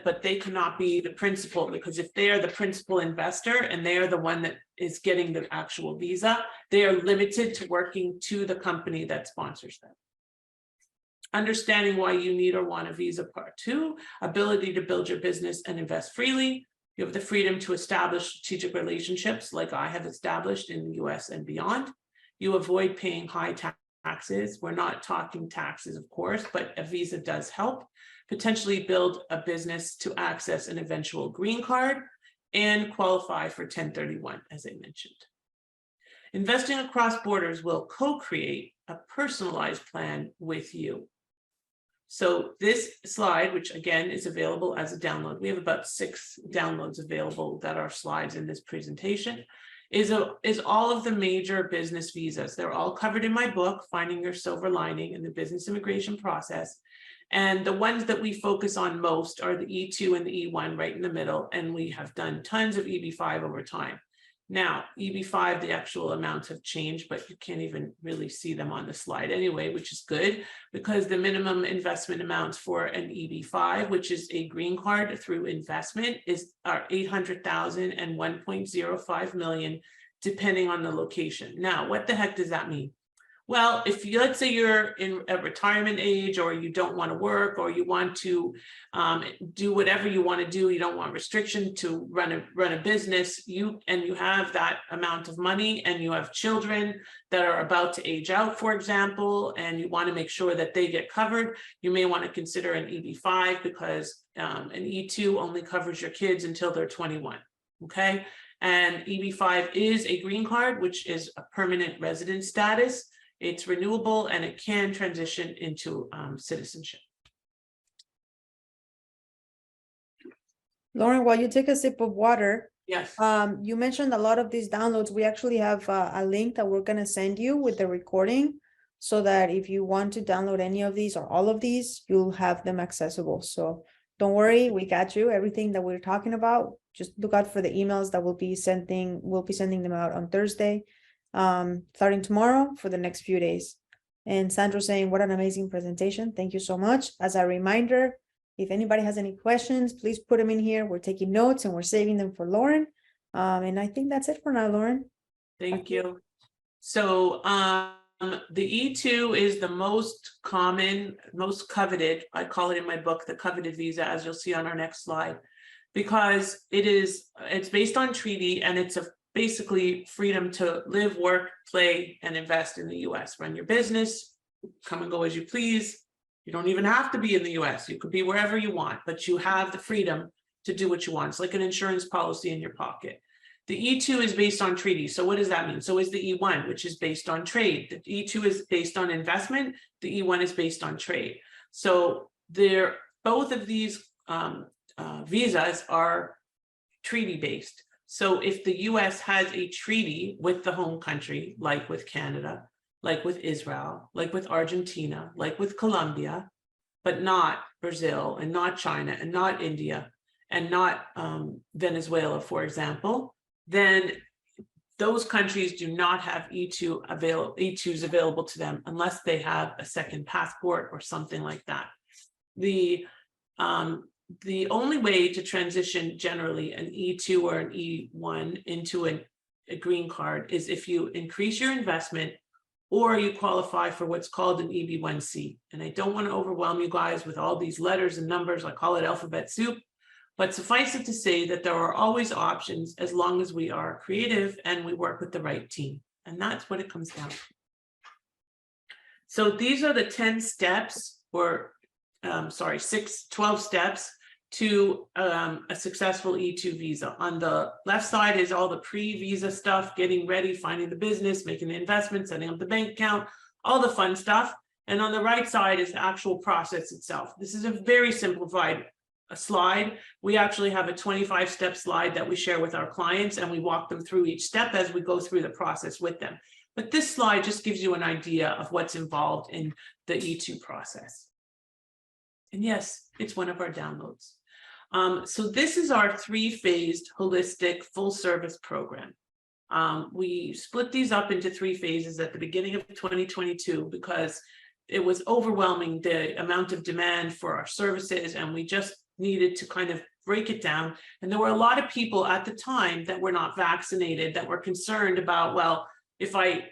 but they cannot be the principal, because if they are the principal investor and they are the one that is getting the actual visa, they are limited to working to the company that sponsors them. Understanding why you need or want a visa. Part 2, ability to build your business and invest freely. You have the freedom to establish strategic relationships like I have established in the US and beyond. You avoid paying high taxes. We're not talking taxes, of course, but a visa does help. Potentially build a business to access an eventual green card and qualify for 1031, as I mentioned. Investing across borders will co-create a personalized plan with you. So this slide, which again is available as a download, we have about 6 downloads available that are slides in this presentation. is all of the major business visas. They're all covered in my book, Finding Your Silver Lining in the Business Immigration Process. And the ones that we focus on most are the E2 and the E1 right in the middle. And we have done tons of EB5 over time. Now, EB5, the actual amounts have changed, but you can't even really see them on the slide anyway, which is good because the minimum investment amounts for an EB5, which is a green card through investment, are 800,000 and 1.05 million, depending on the location. Now, what the heck does that mean? Well, if you, let's say you're in a retirement age, or you don't want to work, or you want to do whatever you want to do, you don't want restriction to run a business, you have that amount of money, and you have children that are about to age out, for example, and you want to make sure that they get covered, you may want to consider an EB5 because an E2 only covers your kids until they're 21. Okay, and EB5 is a green card, which is a permanent resident status. It's renewable and it can transition into citizenship. Lauren, while you take a sip of water, Yes. you mentioned a lot of these downloads. We actually have a link that we're going to send you with the recording so that if you want to download any of these or all of these, you'll have them accessible. So don't worry, we got you. Everything that we're talking about, just look out for the emails that we'll be sending them out on Thursday. Starting tomorrow for the next few days. And Sandro saying, what an amazing presentation. Thank you so much. As a reminder, if anybody has any questions, please put them in here. We're taking notes and we're saving them for Lauren. And I think that's it for now, Lauren. Thank you. So the E2 is the most common, most coveted, I call it in my book, the coveted visa, as you'll see on our next slide, because it's based on treaty, and it's basically freedom to live, work, play, and invest in the US. Run your business, come and go as you please. You don't even have to be in the US. You could be wherever you want, but you have the freedom to do what you want. It's like an insurance policy in your pocket. The E2 is based on treaty. So what does that mean? So is the E1, which is based on trade. The E2 is based on investment. The E1 is based on trade. So both of these visas are treaty-based. So if the US has a treaty with the home country, like with Canada, like with Israel, like with Argentina, like with Colombia, but not Brazil and not China and not India and not Venezuela, for example, then those countries do not have E2s available to them unless they have a second passport or something like that. The only way to transition generally an E2 or an E1 into a green card is if you increase your investment or you qualify for what's called an EB1C. And I don't want to overwhelm you guys with all these letters and numbers. I call it alphabet soup. But suffice it to say that there are always options as long as we are creative and we work with the right team. And that's what it comes down to. So these are the 10 steps, or 12 steps to a successful E2 visa. On the left side is all the pre-visa stuff, getting ready, finding the business, making the investment, setting up the bank account, all the fun stuff. And on the right side is the actual process itself. This is a very simplified slide. We actually have a 25-step slide that we share with our clients, and we walk them through each step as we go through the process with them. But this slide just gives you an idea of what's involved in the E2 process. And yes, it's one of our downloads. So this is our 3-phased holistic full service program. We split these up into 3 phases at the beginning of 2022 because it was overwhelming, the amount of demand for our services, and we just needed to kind of break it down. And there were a lot of people at the time that were not vaccinated, that were concerned about, well, if I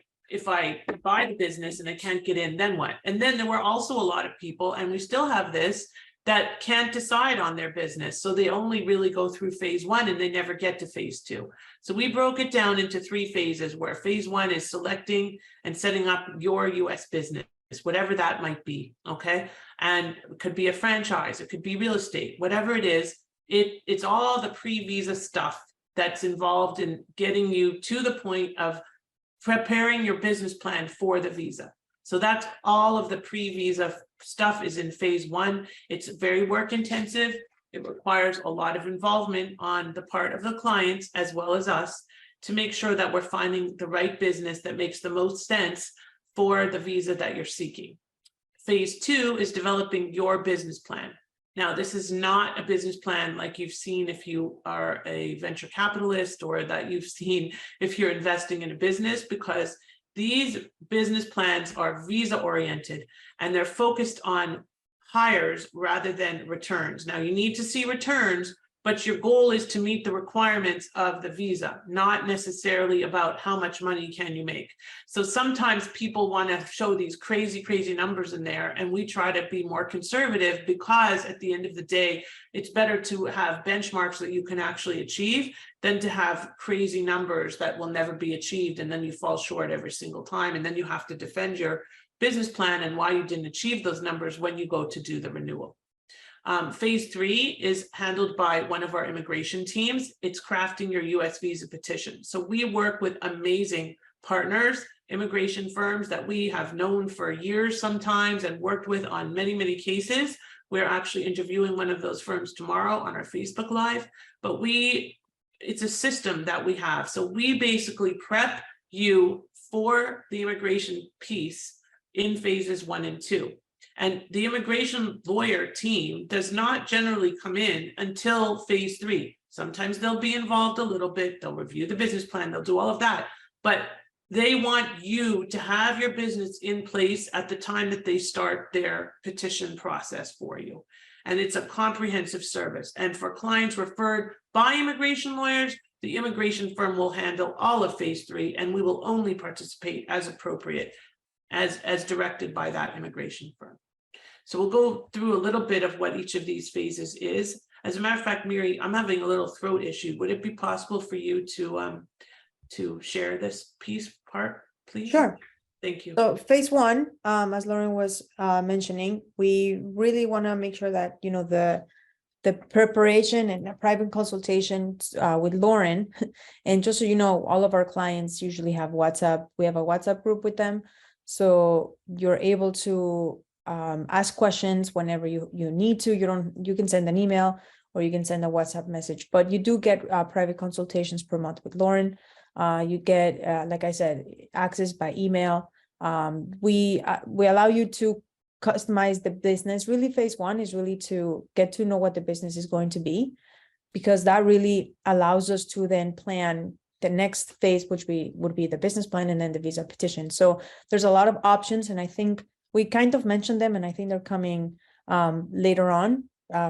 buy the business and I can't get in, then what? And then there were also a lot of people, and we still have this, that can't decide on their business. So they only really go through phase 1 and they never get to phase 2. So we broke it down into 3 phases, where phase 1 is selecting and setting up your US business, whatever that might be, okay? And it could be a franchise, it could be real estate, whatever it is, it's all the pre-visa stuff that's involved in getting you to the point of preparing your business plan for the visa. So that's all of the pre-visa stuff is in phase 1. It's very work intensive. It requires a lot of involvement on the part of the clients as well as us. to make sure that we're finding the right business that makes the most sense for the visa that you're seeking. Phase 2 is developing your business plan. Now, this is not a business plan like you've seen if you are a venture capitalist, or that you've seen if you're investing in a business, because these business plans are visa oriented and they're focused on hires rather than returns. Now, you need to see returns, but your goal is to meet the requirements of the visa, not necessarily about how much money can you make. So sometimes people want to show these crazy, crazy numbers in there, and we try to be more conservative, because at the end of the day, it's better to have benchmarks that you can actually achieve than to have crazy numbers that will never be achieved, and then you fall short every single time, and then you have to defend your business plan and why you didn't achieve those numbers when you go to do the renewal. Phase 3 is handled by one of our immigration teams. It's crafting your US visa petition. So we work with amazing partners, immigration firms that we have known for years sometimes and worked with on many, many cases. We're actually interviewing one of those firms tomorrow on our Facebook Live, but it's a system that we have. So we basically prep you for the immigration piece in phases 1 and 2. And the immigration lawyer team does not generally come in until phase 3. Sometimes they'll be involved a little bit, they'll review the business plan, they'll do all of that, but they want you to have your business in place at the time that they start their petition process for you. And it's a comprehensive service. And for clients referred by immigration lawyers, the immigration firm will handle all of phase 3, and we will only participate as appropriate, as directed by that immigration firm. So we'll go through a little bit of what each of these phases is. As a matter of fact, Miri, I'm having a little throat issue. Would it be possible for you to share this part, please? Sure. Thank you. So phase 1, as Lauren was mentioning, we really want to make sure that, you know, the preparation and the private consultations with Lauren. And just so you know, all of our clients usually have WhatsApp. We have a WhatsApp group with them. So you're able to ask questions whenever you need to. You can send an email or you can send a WhatsApp message, but you do get private consultations per month with Lauren. You get, like I said, access by email. We allow you to customize the business. Really, phase 1 is really to get to know what the business is going to be, because that really allows us to then plan the next phase, which would be the business plan and then the visa petition. So there's a lot of options, and I think we kind of mentioned them, and I think they're coming later on.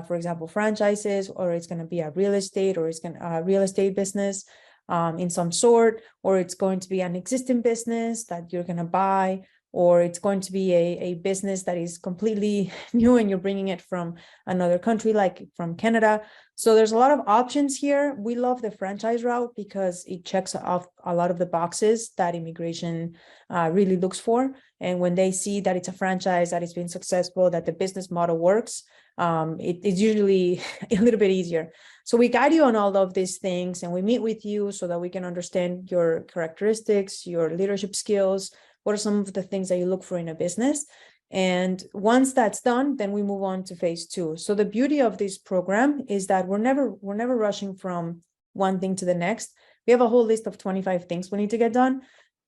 For example, franchises, or it's going to be a real estate, or it's going to a real estate business in some sort, or it's going to be an existing business that you're going to buy, or it's going to be a business that is completely new and you're bringing it from another country, like from Canada. So there's a lot of options here. We love the franchise route because it checks off a lot of the boxes that immigration really looks for. And when they see that it's a franchise, that it's been successful, that the business model works, it's usually a little bit easier. So we guide you on all of these things, and we meet with you so that we can understand your characteristics, your leadership skills. What are some of the things that you look for in a business? And once that's done, then we move on to phase 2. So the beauty of this program is that we're never rushing from one thing to the next. We have a whole list of 25 things we need to get done,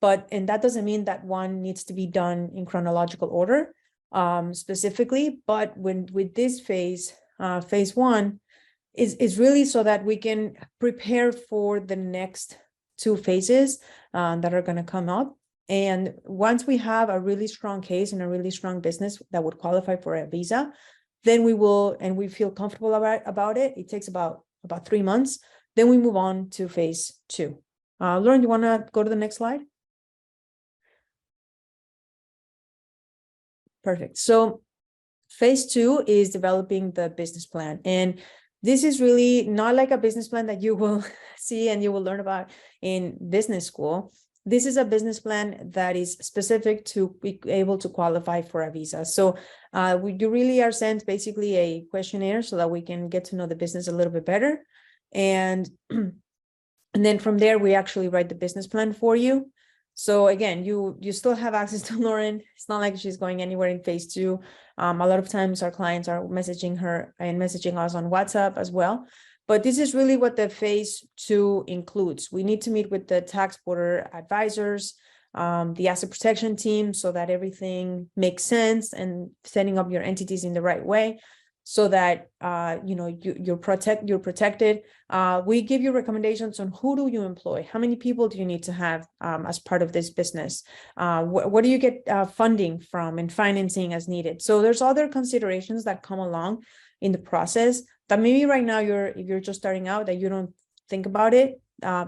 and that doesn't mean that one needs to be done in chronological order specifically. But with this phase 1 is really so that we can prepare for the next 2 phases that are going to come up. And once we have a really strong case and a really strong business that would qualify for a visa, then we will, and we feel comfortable about it. It takes about 3 months. Then we move on to phase 2. Lauren, you want to go to the next slide? Perfect. So phase 2 is developing the business plan. And this is really not like a business plan that you will see and you will learn about in business school. This is a business plan that is specific to be able to qualify for a visa. So you really are sent basically a questionnaire so that we can get to know the business a little bit better. And then from there, we actually write the business plan for you. So again, you still have access to Lauren. It's not like she's going anywhere in phase 2. A lot of times our clients are messaging her and messaging us on WhatsApp as well. But this is really what the phase 2 includes. We need to meet with the tax border advisors, the asset protection team, so that everything makes sense, and setting up your entities in the right way, so that you're protected. We give you recommendations on who do you employ, how many people do you need to have as part of this business, where do you get funding from and financing as needed. So there's other considerations that come along in the process that maybe right now if you're just starting out, that you don't think about it.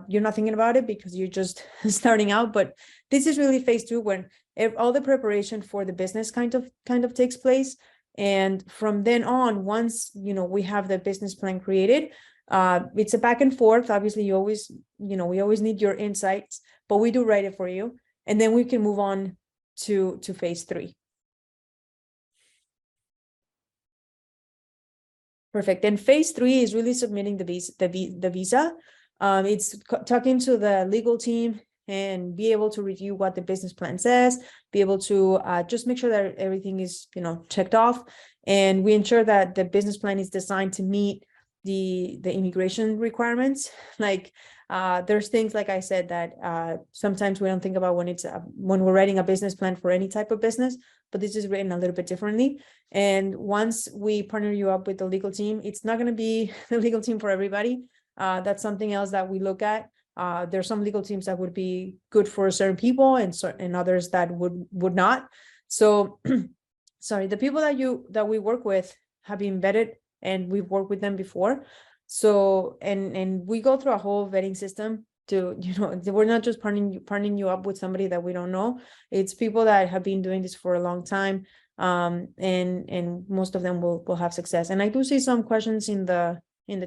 You're not thinking about it because you're just starting out, but this is really phase 2, when all the preparation for the business kind of takes place. And from then on, once we have the business plan created, it's a back and forth. Obviously, we always need your insights, but we do write it for you, and then we can move on to phase 3. Perfect. And phase 3 is really submitting the visa. It's talking to the legal team and be able to review what the business plan says, be able to just make sure that everything is checked off, and we ensure that the business plan is designed to meet the immigration requirements. Like there's things, like I said, that sometimes we don't think about when we're writing a business plan for any type of business, but this is written a little bit differently. And once we partner you up with the legal team, it's not going to be the legal team for everybody. That's something else that we look at. There's some legal teams that would be good for certain people, and others that would not. So sorry, the people that we work with have been vetted, and we've worked with them before. So and we go through a whole vetting system to, we're not just partnering you up with somebody that we don't know. It's people that have been doing this for a long time. And most of them will have success. And I do see some questions in the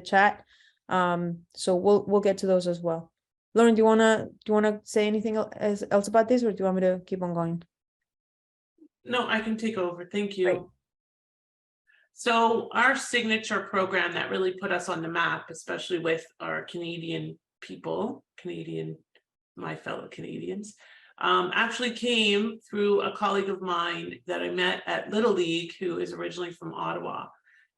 chat. So we'll get to those as well. Lauren, do you wanna say anything else about this, or do you want me to keep on going? No, I can take over. Thank you. Great. So our signature program that really put us on the map, especially with our Canadian people, my fellow Canadians, actually came through a colleague of mine that I met at Little League, who is originally from Ottawa.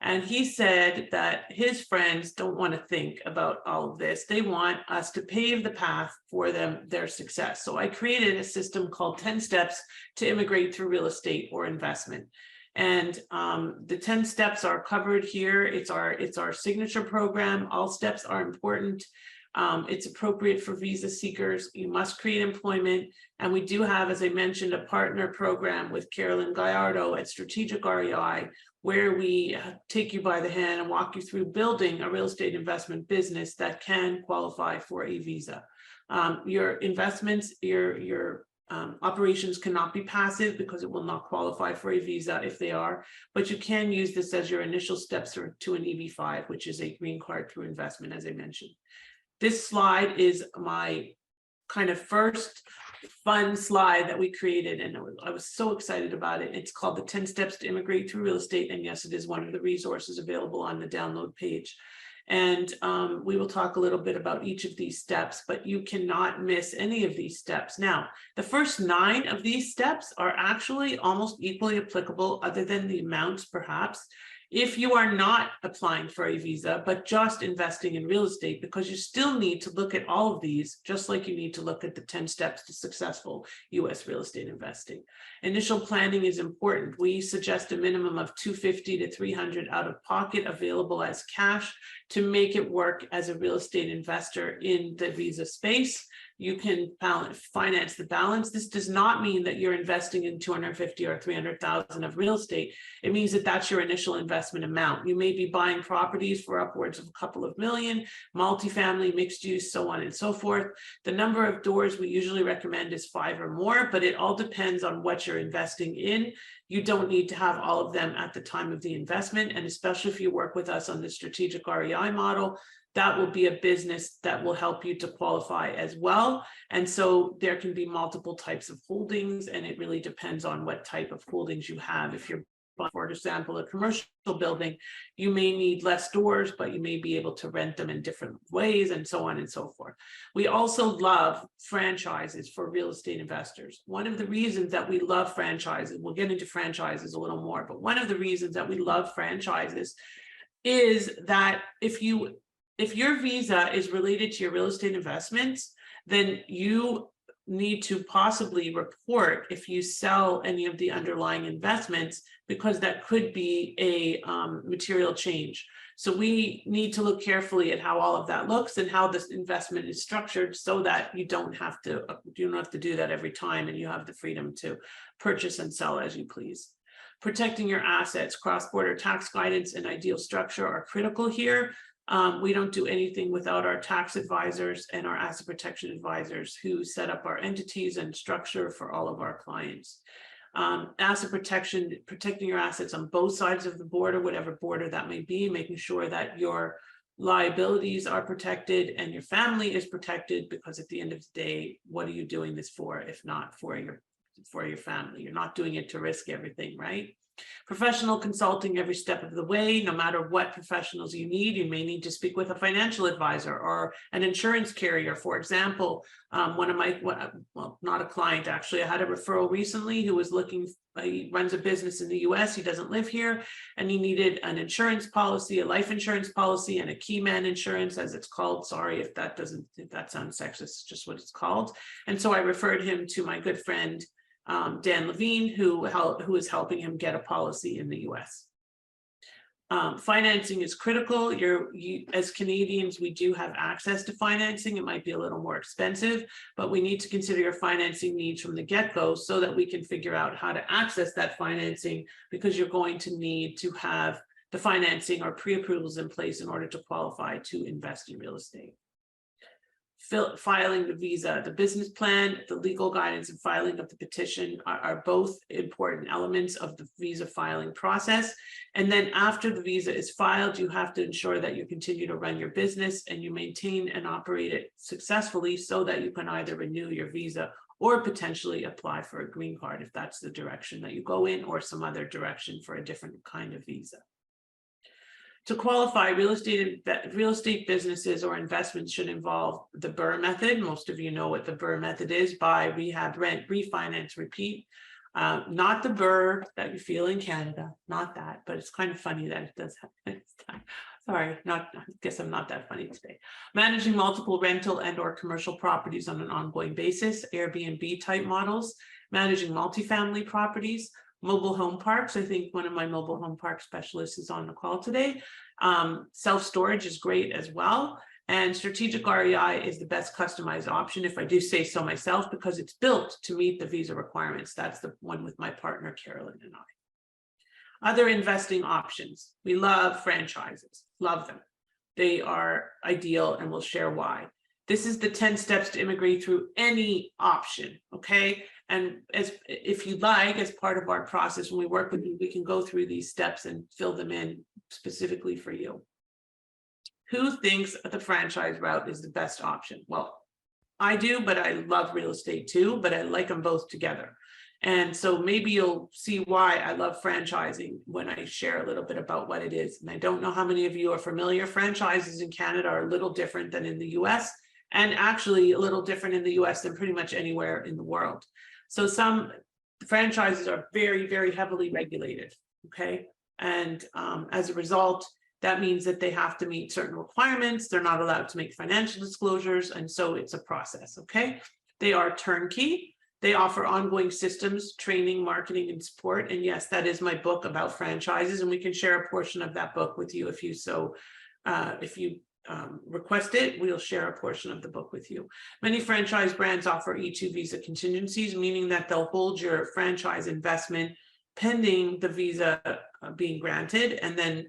And he said that his friends don't want to think about all of this. They want us to pave the path for their success. So I created a system called 10 Steps to Immigrate Through Real Estate or Investment. And the 10 steps are covered here. It's our signature program. All steps are important. It's appropriate for visa seekers. You must create employment. And we do have, as I mentioned, a partner program with Carolyn Gallardo at Strategic REI, where we take you by the hand and walk you through building a real estate investment business that can qualify for a visa. Your investments, your operations cannot be passive, because it will not qualify for a visa if they are, but you can use this as your initial steps to an EB-5, which is a green card through investment, as I mentioned. This slide is my kind of first fun slide that we created, and I was so excited about it. It's called the 10 Steps to Immigrate Through Real Estate, and yes, it is one of the resources available on the download page. And we will talk a little bit about each of these steps, but you cannot miss any of these steps. Now, the first 9 of these steps are actually almost equally applicable, other than the amounts perhaps, if you are not applying for a visa, but just investing in real estate, because you still need to look at all of these, just like you need to look at the 10 steps to successful US real estate investing. Initial planning is important. We suggest a minimum of $250 to $300 out of pocket available as cash to make it work as a real estate investor in the visa space. You can finance the balance. This does not mean that you're investing in $250,000 or $300,000 of real estate. It means that that's your initial investment amount. You may be buying properties for upwards of a couple of million, multifamily, mixed use, so on and so forth. The number of doors we usually recommend is 5 or more, but it all depends on what you're investing in. You don't need to have all of them at the time of the investment. And especially if you work with us on the strategic REI model, that will be a business that will help you to qualify as well. And so there can be multiple types of holdings, and it really depends on what type of holdings you have. If you're, for example, a commercial building, you may need less doors, but you may be able to rent them in different ways, and so on and so forth. We also love franchises for real estate investors. One of the reasons that we love franchises, we'll get into franchises a little more, but one of the reasons that we love franchises is that if you if your visa is related to your real estate investments, then you need to possibly report if you sell any of the underlying investments, because that could be a material change. So we need to look carefully at how all of that looks and how this investment is structured, so that you don't have to do that every time, and you have the freedom to purchase and sell as you please. Protecting your assets, cross-border tax guidance, and ideal structure are critical here. We don't do anything without our tax advisors and our asset protection advisors, who set up our entities and structure for all of our clients. Asset protection, protecting your assets on both sides of the border, whatever border that may be, making sure that your liabilities are protected and your family is protected, because at the end of the day, what are you doing this for if not for your family? You're not doing it to risk everything, right? Professional consulting every step of the way. No matter what professionals you need, you may need to speak with a financial advisor or an insurance carrier. For example, one of my, well, not a client actually, I had a referral recently who was looking, he runs a business in the US, he doesn't live here, and he needed an insurance policy, a life insurance policy, and a key man insurance, as it's called. Sorry if that sounds sexist, just what it's called. And so I referred him to my good friend Dan Levine, who is helping him get a policy in the US. Financing is critical. As Canadians, we do have access to financing. It might be a little more expensive, but we need to consider your financing needs from the get-go, so that we can figure out how to access that financing, because you're going to need to have the financing or pre-approvals in place in order to qualify to invest in real estate. Filing the visa, the business plan, the legal guidance, and filing of the petition are both important elements of the visa filing process. And then after the visa is filed, you have to ensure that you continue to run your business and you maintain and operate it successfully, so that you can either renew your visa or potentially apply for a green card if that's the direction that you go in, or some other direction for a different kind of visa. To qualify, real estate businesses or investments should involve the BRRRR method. Most of you know what the BRRRR method is: buy, rehab, rent, refinance, repeat. Not the BRRRR that you feel in Canada, not that, but it's kind of funny that it does happen. Sorry, I guess I'm not that funny today. Managing multiple rental and or commercial properties on an ongoing basis, Airbnb type models, managing multifamily properties, mobile home parks. I think one of my mobile home park specialists is on the call today. Self-storage is great as well. And strategic REI is the best customized option, if I do say so myself, because it's built to meet the visa requirements. That's the one with my partner, Carolyn, and I. Other investing options. We love franchises, love them. They are ideal, and we'll share why. This is the 10 steps to immigrate through any option, okay? And if you'd like, as part of our process, when we work with you, we can go through these steps and fill them in specifically for you. Who thinks the franchise route is the best option? Well, I do, but I love real estate too, but I like them both together. And so maybe you'll see why I love franchising when I share a little bit about what it is. And I don't know how many of you are familiar. Franchises in Canada are a little different than in the US, and actually a little different in the US than pretty much anywhere in the world. So some franchises are very, very heavily regulated, okay? And as a result, that means that they have to meet certain requirements. They're not allowed to make financial disclosures. And so it's a process, okay? They are turnkey. They offer ongoing systems, training, marketing, and support. And yes, that is my book about franchises. And we can share a portion of that book with you if you request it. We'll share a portion of the book with you. Many franchise brands offer E2 visa contingencies, meaning that they'll hold your franchise investment pending the visa being granted. And then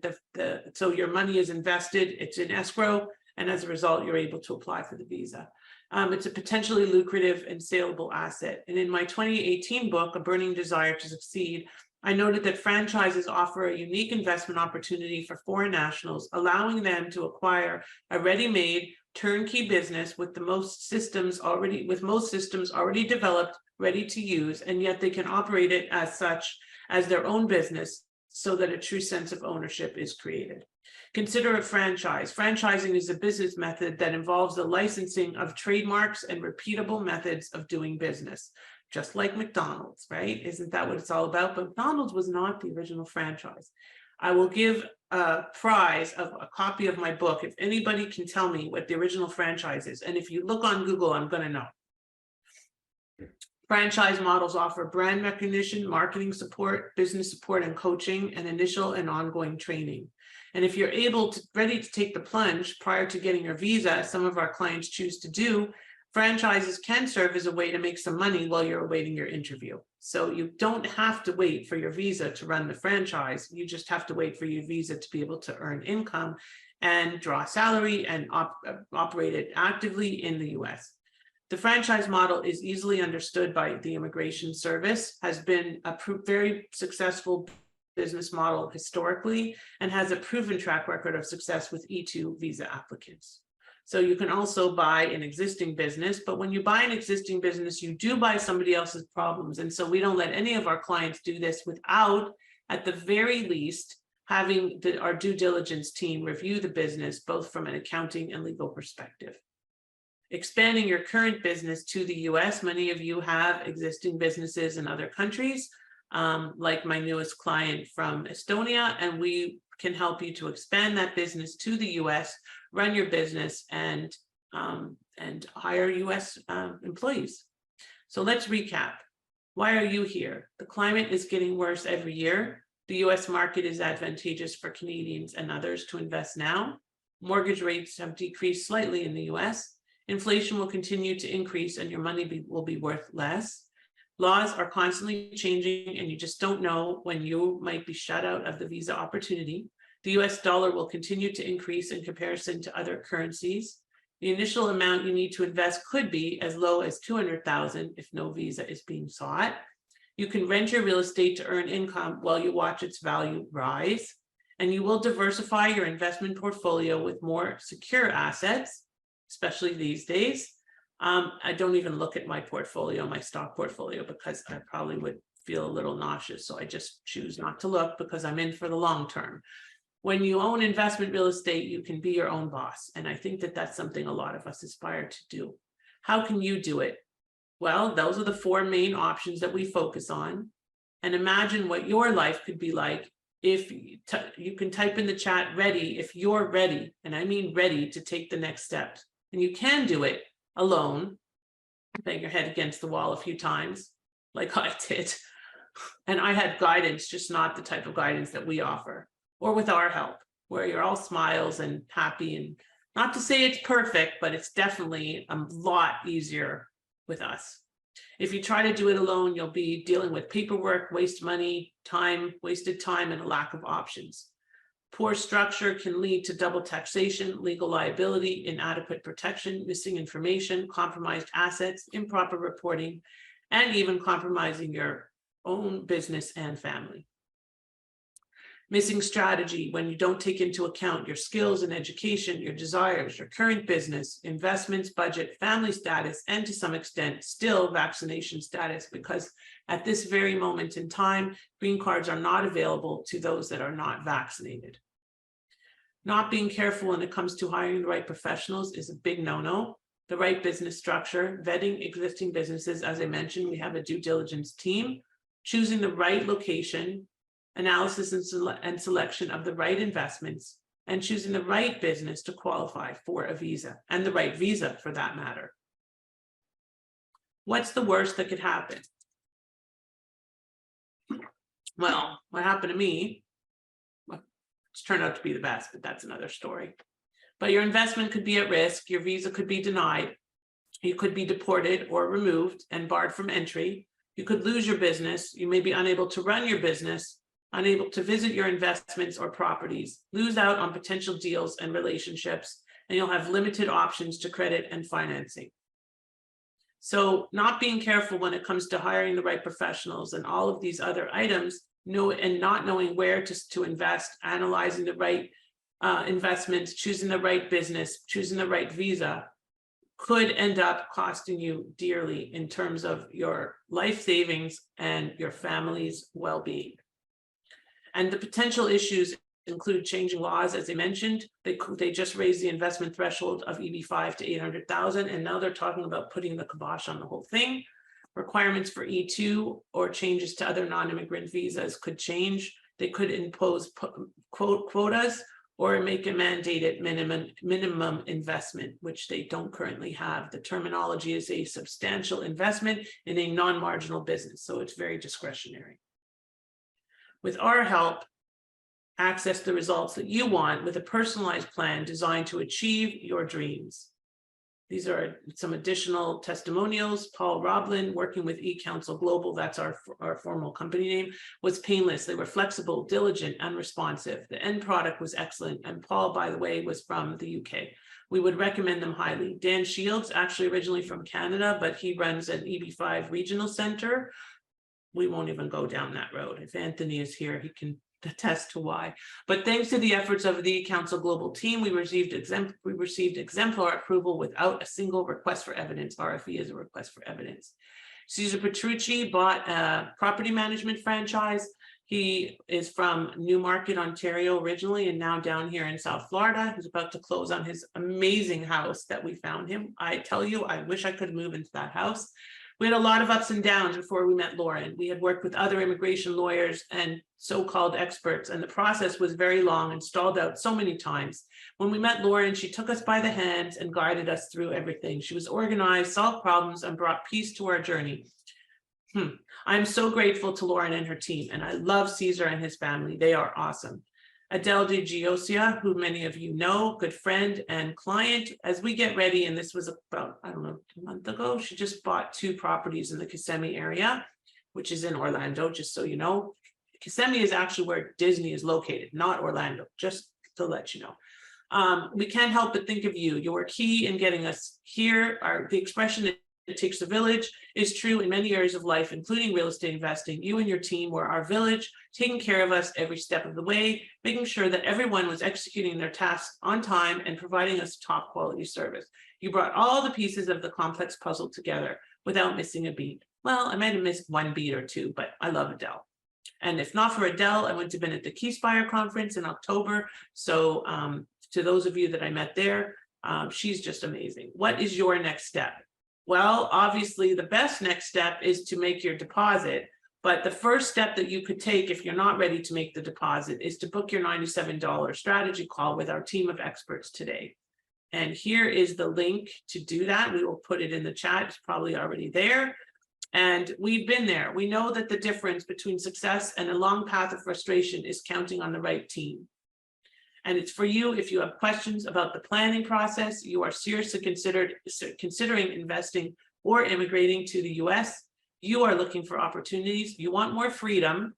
so your money is invested, it's in escrow, and as a result, you're able to apply for the visa. It's a potentially lucrative and saleable asset. And in my 2018 book, A Burning Desire to Succeed, I noted that franchises offer a unique investment opportunity for foreign nationals, allowing them to acquire a ready-made turnkey business with most systems already developed, ready to use, and yet they can operate it as such as their own business, so that a true sense of ownership is created. Consider a franchise. Franchising is a business method that involves the licensing of trademarks and repeatable methods of doing business. Just like McDonald's, right? Isn't that what it's all about? But McDonald's was not the original franchise. I will give a prize of a copy of my book if anybody can tell me what the original franchise is. And if you look on Google, I'm going to know. Franchise models offer brand recognition, marketing support, business support and coaching, and initial and ongoing training. And if you're ready to take the plunge prior to getting your visa, as some of our clients choose to do, franchises can serve as a way to make some money while you're awaiting your interview. So you don't have to wait for your visa to run the franchise. You just have to wait for your visa to be able to earn income and draw salary and operate it actively in the US. The franchise model is easily understood by the Immigration Service, has been a very successful business model historically, and has a proven track record of success with E2 visa applicants. So you can also buy an existing business, but when you buy an existing business, you do buy somebody else's problems. And so we don't let any of our clients do this without, at the very least, having our due diligence team review the business, both from an accounting and legal perspective. Expanding your current business to the US, many of you have existing businesses in other countries, like my newest client from Estonia, and we can help you to expand that business to the US, run your business, and hire US employees. So let's recap. Why are you here? The climate is getting worse every year. The US market is advantageous for Canadians and others to invest now. Mortgage rates have decreased slightly in the US. Inflation will continue to increase and your money will be worth less. Laws are constantly changing and you just don't know when you might be shut out of the visa opportunity. The US dollar will continue to increase in comparison to other currencies. The initial amount you need to invest could be as low as $200,000 if no visa is being sought. You can rent your real estate to earn income while you watch its value rise. And you will diversify your investment portfolio with more secure assets, especially these days. I don't even look at my portfolio, my stock portfolio, because I probably would feel a little nauseous. So I just choose not to look because I'm in for the long term. When you own investment real estate, you can be your own boss. And I think that that's something a lot of us aspire to do. How can you do it? Well, those are the four main options that we focus on. And imagine what your life could be like if you can type in the chat ready, if you're ready, and I mean ready to take the next steps. And you can do it alone, bang your head against the wall a few times, like I did. And I had guidance, just not the type of guidance that we offer, or with our help, where you're all smiles and happy. And not to say it's perfect, but it's definitely a lot easier with us. If you try to do it alone, you'll be dealing with paperwork, waste money, wasted time, and a lack of options. Poor structure can lead to double taxation, legal liability, inadequate protection, missing information, compromised assets, improper reporting, and even compromising your own business and family. Missing strategy when you don't take into account your skills and education, your desires, your current business, investments, budget, family status, and to some extent, still vaccination status, because at this very moment in time, green cards are not available to those that are not vaccinated. Not being careful when it comes to hiring the right professionals is a big no-no. The right business structure, vetting existing businesses, as I mentioned, we have a due diligence team, choosing the right location, analysis and selection of the right investments, and choosing the right business to qualify for a visa, and the right visa for that matter. What's the worst that could happen? Well, what happened to me, it's turned out to be the best, but that's another story. But your investment could be at risk, your visa could be denied, you could be deported or removed and barred from entry, you could lose your business, you may be unable to run your business, unable to visit your investments or properties, lose out on potential deals and relationships, and you'll have limited options to credit and financing. So not being careful when it comes to hiring the right professionals and all of these other items, and not knowing where to invest, analyzing the right investments, choosing the right business, choosing the right visa, could end up costing you dearly in terms of your life savings and your family's well-being. And the potential issues include changing laws, as I mentioned. They just raised the investment threshold of EB5 to 800,000, and now they're talking about putting the kibosh on the whole thing. Requirements for E2 or changes to other non-immigrant visas could change. They could impose quotas or make a mandated minimum investment, which they don't currently have. The terminology is a substantial investment in a non-marginal business, so it's very discretionary. With our help, access the results that you want with a personalized plan designed to achieve your dreams. These are some additional testimonials. Paul Roblin, working with eCounsel Global, that's our formal company name, was painless. They were flexible, diligent, and responsive. The end product was excellent. And Paul, by the way, was from the UK. We would recommend them highly. Dan Shields, actually originally from Canada, but he runs an EB5 regional center. We won't even go down that road. If Anthony is here, he can attest to why. But thanks to the efforts of the Council Global team, we received exemplar approval without a single request for evidence. RFE is a request for evidence. Cesar Petrucci bought a property management franchise. He is from Newmarket, Ontario originally, and now down here in South Florida. He's about to close on his amazing house that we found him. I tell you, I wish I could move into that house. We had a lot of ups and downs before we met Lauren. We had worked with other immigration lawyers and so-called experts, and the process was very long and stalled out so many times. When we met Lauren, she took us by the hands and guided us through everything. She was organized, solved problems, and brought peace to our journey. I'm so grateful to Lauren and her team, and I love Cesar and his family. They are awesome. Adele de Giosia, who many of you know, good friend and client, as we get ready, and this was about, I don't know, a month ago, she just bought 2 properties in the Kissimmee area, which is in Orlando, just so you know. Kissimmee is actually where Disney is located, not Orlando, just to let you know. We can't help but think of you. You were key in getting us here. The expression "it takes a village" is true in many areas of life, including real estate investing. You and your team were our village, taking care of us every step of the way, making sure that everyone was executing their tasks on time and providing us top quality service. You brought all the pieces of the complex puzzle together without missing a beat. Well, I might have missed 1 beat or 2, but I love Adele. And if not for Adele, I wouldn't have been at the Keyspire conference in October. So to those of you that I met there, she's just amazing. What is your next step? Well, obviously, the best next step is to make your deposit. But the first step that you could take if you're not ready to make the deposit is to book your $97 strategy call with our team of experts today. And here is the link to do that. We will put it in the chat. It's probably already there. And we've been there. We know that the difference between success and a long path of frustration is counting on the right team. And it's for you if you have questions about the planning process, you are seriously considering investing or immigrating to the US, you are looking for opportunities, you want more freedom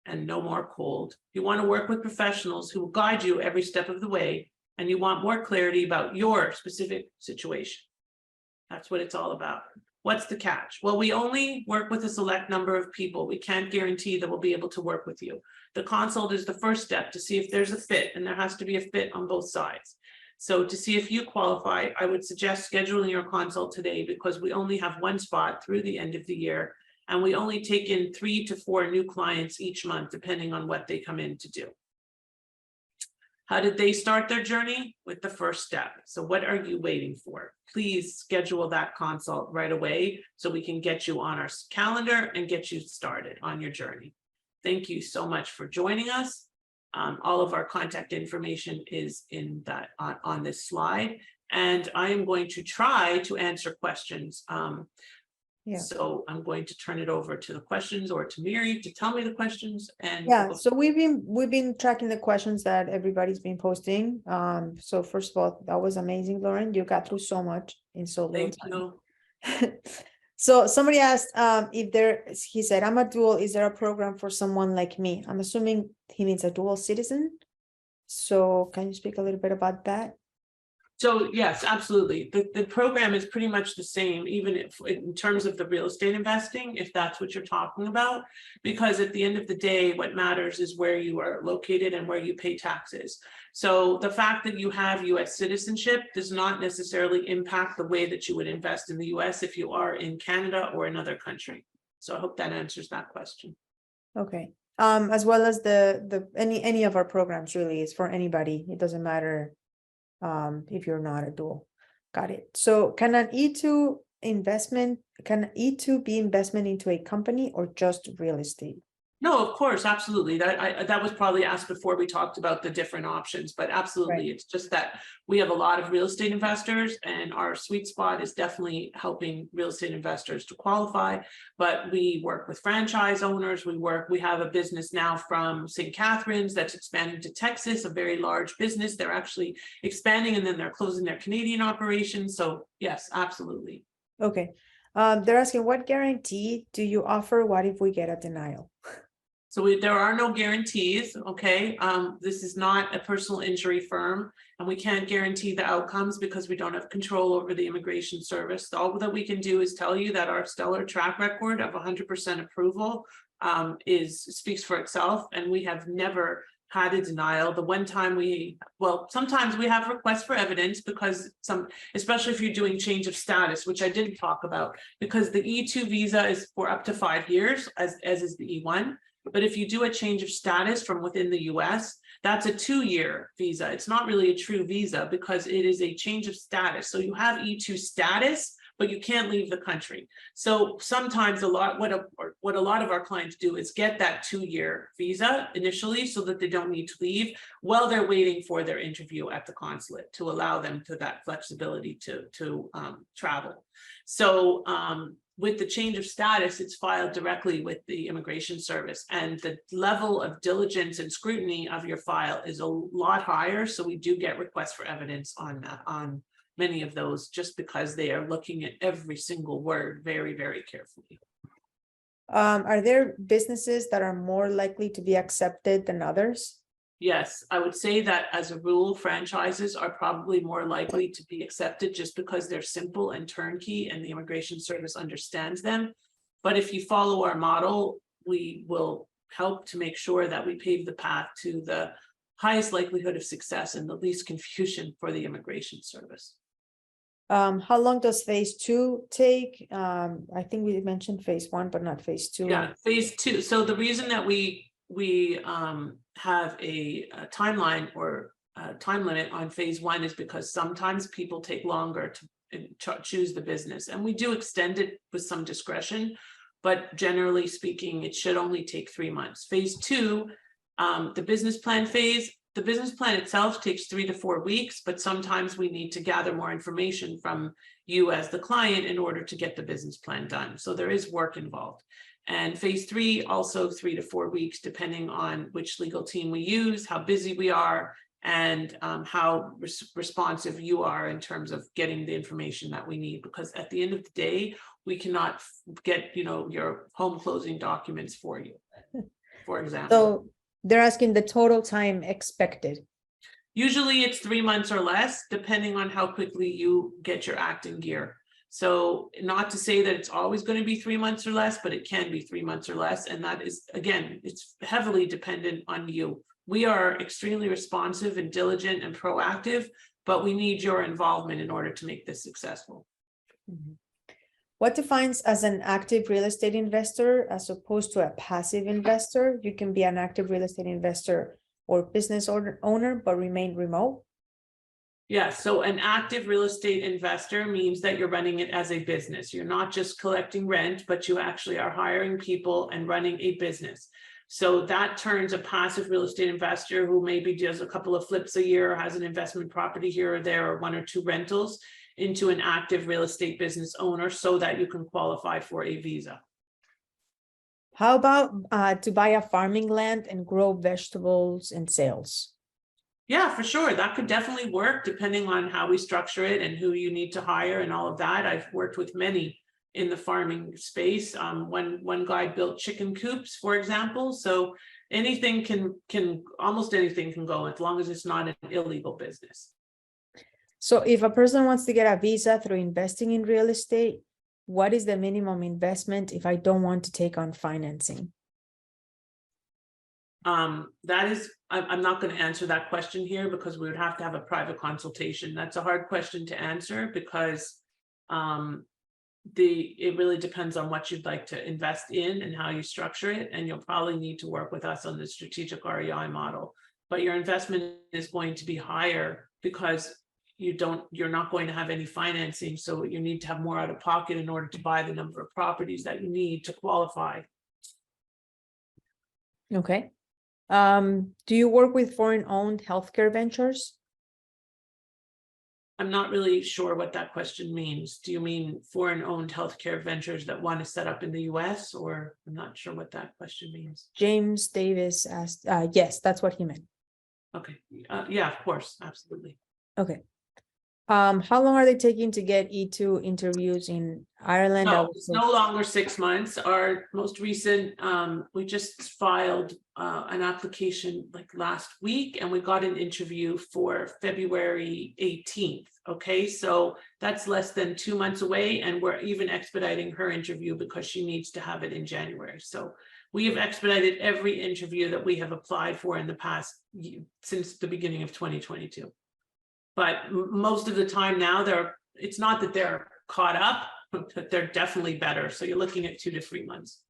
and no more cold. You want to work with professionals who will guide you every step of the way, and you want more clarity about your specific situation. That's what it's all about. What's the catch? Well, we only work with a select number of people. We can't guarantee that we'll be able to work with you. The consult is the first step to see if there's a fit, and there has to be a fit on both sides. So to see if you qualify, I would suggest scheduling your consult today, because we only have 1 spot through the end of the year, and we only take in 3 to 4 new clients each month, depending on what they come in to do. How did they start their journey? With the first step. So what are you waiting for? Please schedule that consult right away so we can get you on our calendar and get you started on your journey. Thank you so much for joining us. All of our contact information is in that on this slide, and I am going to try to answer questions. So I'm going to turn it over to the questions, or to Miri to tell me the questions. And so we've been tracking the questions that everybody's been posting. So first of all, that was amazing, Lauren. You got through so much in so little time. So somebody asked he said, I'm a dual, is there a program for someone like me? I'm assuming he means a dual citizen. So can you speak a little bit about that? So yes, absolutely. The program is pretty much the same, even if in terms of the real estate investing, if that's what you're talking about, because at the end of the day, what matters is where you are located and where you pay taxes. So the fact that you have US citizenship does not necessarily impact the way that you would invest in the US if you are in Canada or another country. So I hope that answers that question. Okay. As well as any of our programs really is for anybody. It doesn't matter if you're not a dual. Got it. So can an E2 be investment into a company or just real estate? No, of course, absolutely. That was probably asked before we talked about the different options, but absolutely, it's just that we have a lot of real estate investors and our sweet spot is definitely helping real estate investors to qualify. But we work with franchise owners. We have a business now from St. Catharines that's expanding to Texas, a very large business. They're actually expanding and then they're closing their Canadian operations. So yes, absolutely. Okay. They're asking, what guarantee do you offer? What if we get a denial? So there are no guarantees, okay? This is not a personal injury firm, and we can't guarantee the outcomes because we don't have control over the immigration service. All that we can do is tell you that our stellar track record of 100% approval speaks for itself, and we have never had a denial. The one time sometimes we have requests for evidence because especially if you're doing change of status, which I didn't talk about, because the E2 visa is for up to 5 years, as is the E1. But if you do a change of status from within the US, that's a 2-year visa. It's not really a true visa because it is a change of status. So you have E2 status, but you can't leave the country. So sometimes what a lot of our clients do is get that 2-year visa initially so that they don't need to leave while they're waiting for their interview at the consulate to allow them to that flexibility to travel. So with the change of status, it's filed directly with the immigration service, and the level of diligence and scrutiny of your file is a lot higher. So we do get requests for evidence on that, on many of those, just because they are looking at every single word very, very carefully. Are there businesses that are more likely to be accepted than others? Yes, I would say that as a rule, franchises are probably more likely to be accepted just because they're simple and turnkey and the immigration service understands them. But if you follow our model, we will help to make sure that we pave the path to the highest likelihood of success and the least confusion for the immigration service. How long does phase 2 take? I think we mentioned phase 1, but not phase 2. Yeah, phase 2. So the reason that we have a timeline or a time limit on phase 1 is because sometimes people take longer to choose the business, and we do extend it with some discretion, but generally speaking, it should only take 3 months. Phase 2, the business plan phase, the business plan itself takes 3 to 4 weeks, but sometimes we need to gather more information from you as the client in order to get the business plan done. So there is work involved. And phase 3, also 3 to 4 weeks, depending on which legal team we use, how busy we are, and how responsive you are in terms of getting the information that we need. Because at the end of the day, we cannot get, your home closing documents for you, for example. So they're asking the total time expected. Usually it's 3 months or less, depending on how quickly you get your act in gear. So not to say that it's always going to be 3 months or less, but it can be 3 months or less. And that is, again, it's heavily dependent on you. We are extremely responsive and diligent and proactive, but we need your involvement in order to make this successful. Mm-hmm. What defines as an active real estate investor as opposed to a passive investor? You can be an active real estate investor or business owner, but remain remote. Yeah, so an active real estate investor means that you're running it as a business. You're not just collecting rent, but you actually are hiring people and running a business. So that turns a passive real estate investor who maybe does a couple of flips a year, or has an investment property here or there, or 1 or 2 rentals, into an active real estate business owner so that you can qualify for a visa. How about to buy a farming land and grow vegetables and sales? Yeah, for sure. That could definitely work depending on how we structure it and who you need to hire and all of that. I've worked with many in the farming space. One guy built chicken coops, for example. So anything almost anything can go as long as it's not an illegal business. So if a person wants to get a visa through investing in real estate, what is the minimum investment if I don't want to take on financing? I'm not going to answer that question here because we would have to have a private consultation. That's a hard question to answer because it really depends on what you'd like to invest in and how you structure it. And you'll probably need to work with us on the strategic REI model, but your investment is going to be higher because you're not going to have any financing. So you need to have more out of pocket in order to buy the number of properties that you need to qualify. Okay. Do you work with foreign-owned healthcare ventures? I'm not really sure what that question means. Do you mean foreign-owned healthcare ventures that want to set up in the US, or I'm not sure what that question means? James Davis asked, yes, that's what he meant. Okay, yeah, of course, absolutely. Okay. How long are they taking to get E2 interviews in Ireland? No, it's no longer 6 months. Our most recent, we just filed an application like last week, and we got an interview for February 18th. Okay, so that's less than 2 months away, and we're even expediting her interview because she needs to have it in January. So we have expedited every interview that we have applied for in the past since the beginning of 2022. But most of the time now, it's not that they're caught up, but they're definitely better. So you're looking at 2 to 3 months.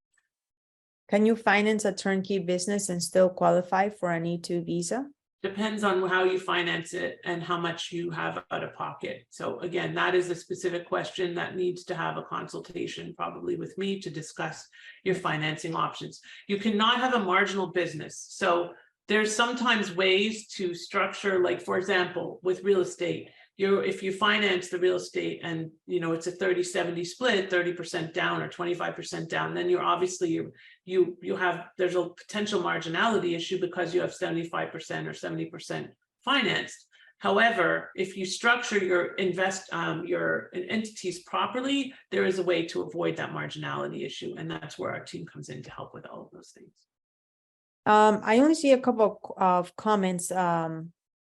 Can you finance a turnkey business and still qualify for an E2 visa? Depends on how you finance it and how much you have out of pocket. So again, that is a specific question that needs to have a consultation probably with me to discuss your financing options. You cannot have a marginal business. So there's sometimes ways to structure, like for example, with real estate, if you finance the real estate and it's a 30-70 split, 30% down or 25% down, then you're obviously there's a potential marginality issue because you have 75% or 70% financed. However, if you structure your entities properly, there is a way to avoid that marginality issue, and that's where our team comes in to help with all of those things. I only see a couple of comments.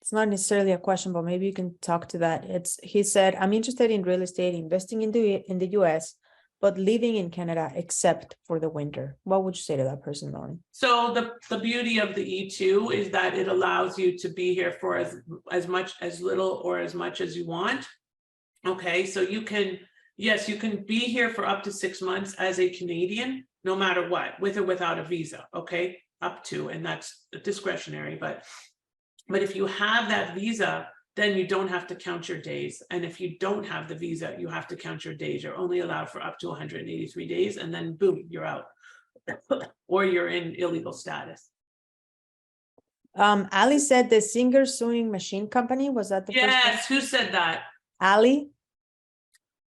It's not necessarily a question, but maybe you can talk to that. He said, I'm interested in real estate, investing in the US, but living in Canada except for the winter. What would you say to that person, Melanie? So the beauty of the E2 is that it allows you to be here for as much, as little, or as much as you want. Okay, so you can be here for up to 6 months as a Canadian, no matter what, with or without a visa. Okay, up to, and that's discretionary, but if you have that visa, then you don't have to count your days. And if you don't have the visa, you have to count your days. You're only allowed for up to 183 days, and then boom, you're out. Or you're in illegal status. Ali said the Singer Sewing Machine Company, was that the first one? Yes, who said that? Ali?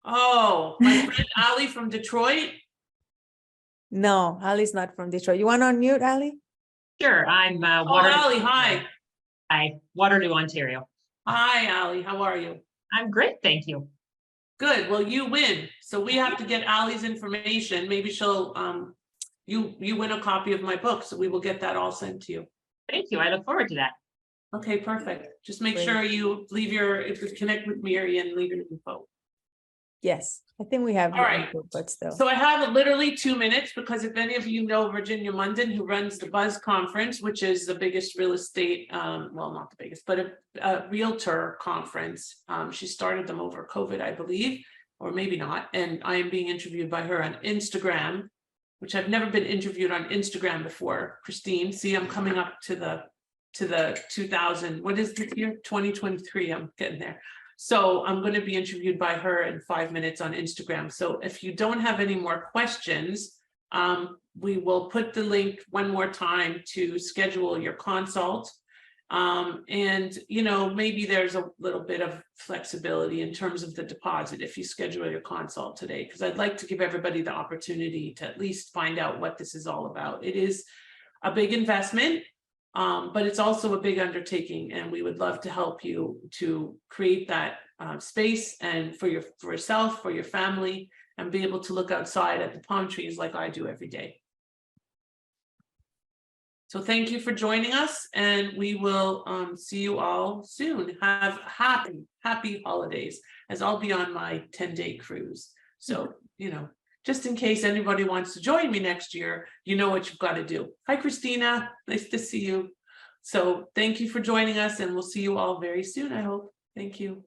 Oh, my friend Ali from Detroit. No, Ali's not from Detroit. You want to unmute, Ali? Sure, I'm Oh, Waterloo. Ali, hi. Hi, Waterloo, Ontario. Hi, Ali, how are you? I'm great, thank you. Good, well, you win. So we have to get Ali's information. Maybe she'll, you win a copy of my book, so we will get that all sent to you. Thank you, I look forward to that. Okay, perfect. Just make Great. sure you if you connect with Mary and leave your info. Yes, I think we have. All right. But still. So I have literally 2 minutes, because if any of you know Virginia Munden, who runs the Buzz Conference, which is the biggest real estate, well, not the biggest, but a realtor conference. She started them over COVID, I believe, or maybe not. And I am being interviewed by her on Instagram, which I've never been interviewed on Instagram before. Christine, see, I'm coming up to the 2000, what is the year? 2023, I'm getting there. So I'm going to be interviewed by her in 5 minutes on Instagram. So if you don't have any more questions, we will put the link one more time to schedule your consult. And, maybe there's a little bit of flexibility in terms of the deposit if you schedule your consult today, because I'd like to give everybody the opportunity to at least find out what this is all about. It is a big investment. But it's also a big undertaking, and we would love to help you to create that space and for yourself, for your family, and be able to look outside at the palm trees like I do every day. So thank you for joining us, and we will see you all soon. Have happy holidays, as I'll be on my 10-day cruise. So, just in case anybody wants to join me next year, you know what you've got to do. Hi, Christina. Nice to see you. So thank you for joining us, and we'll see you all very soon, I hope. Thank you.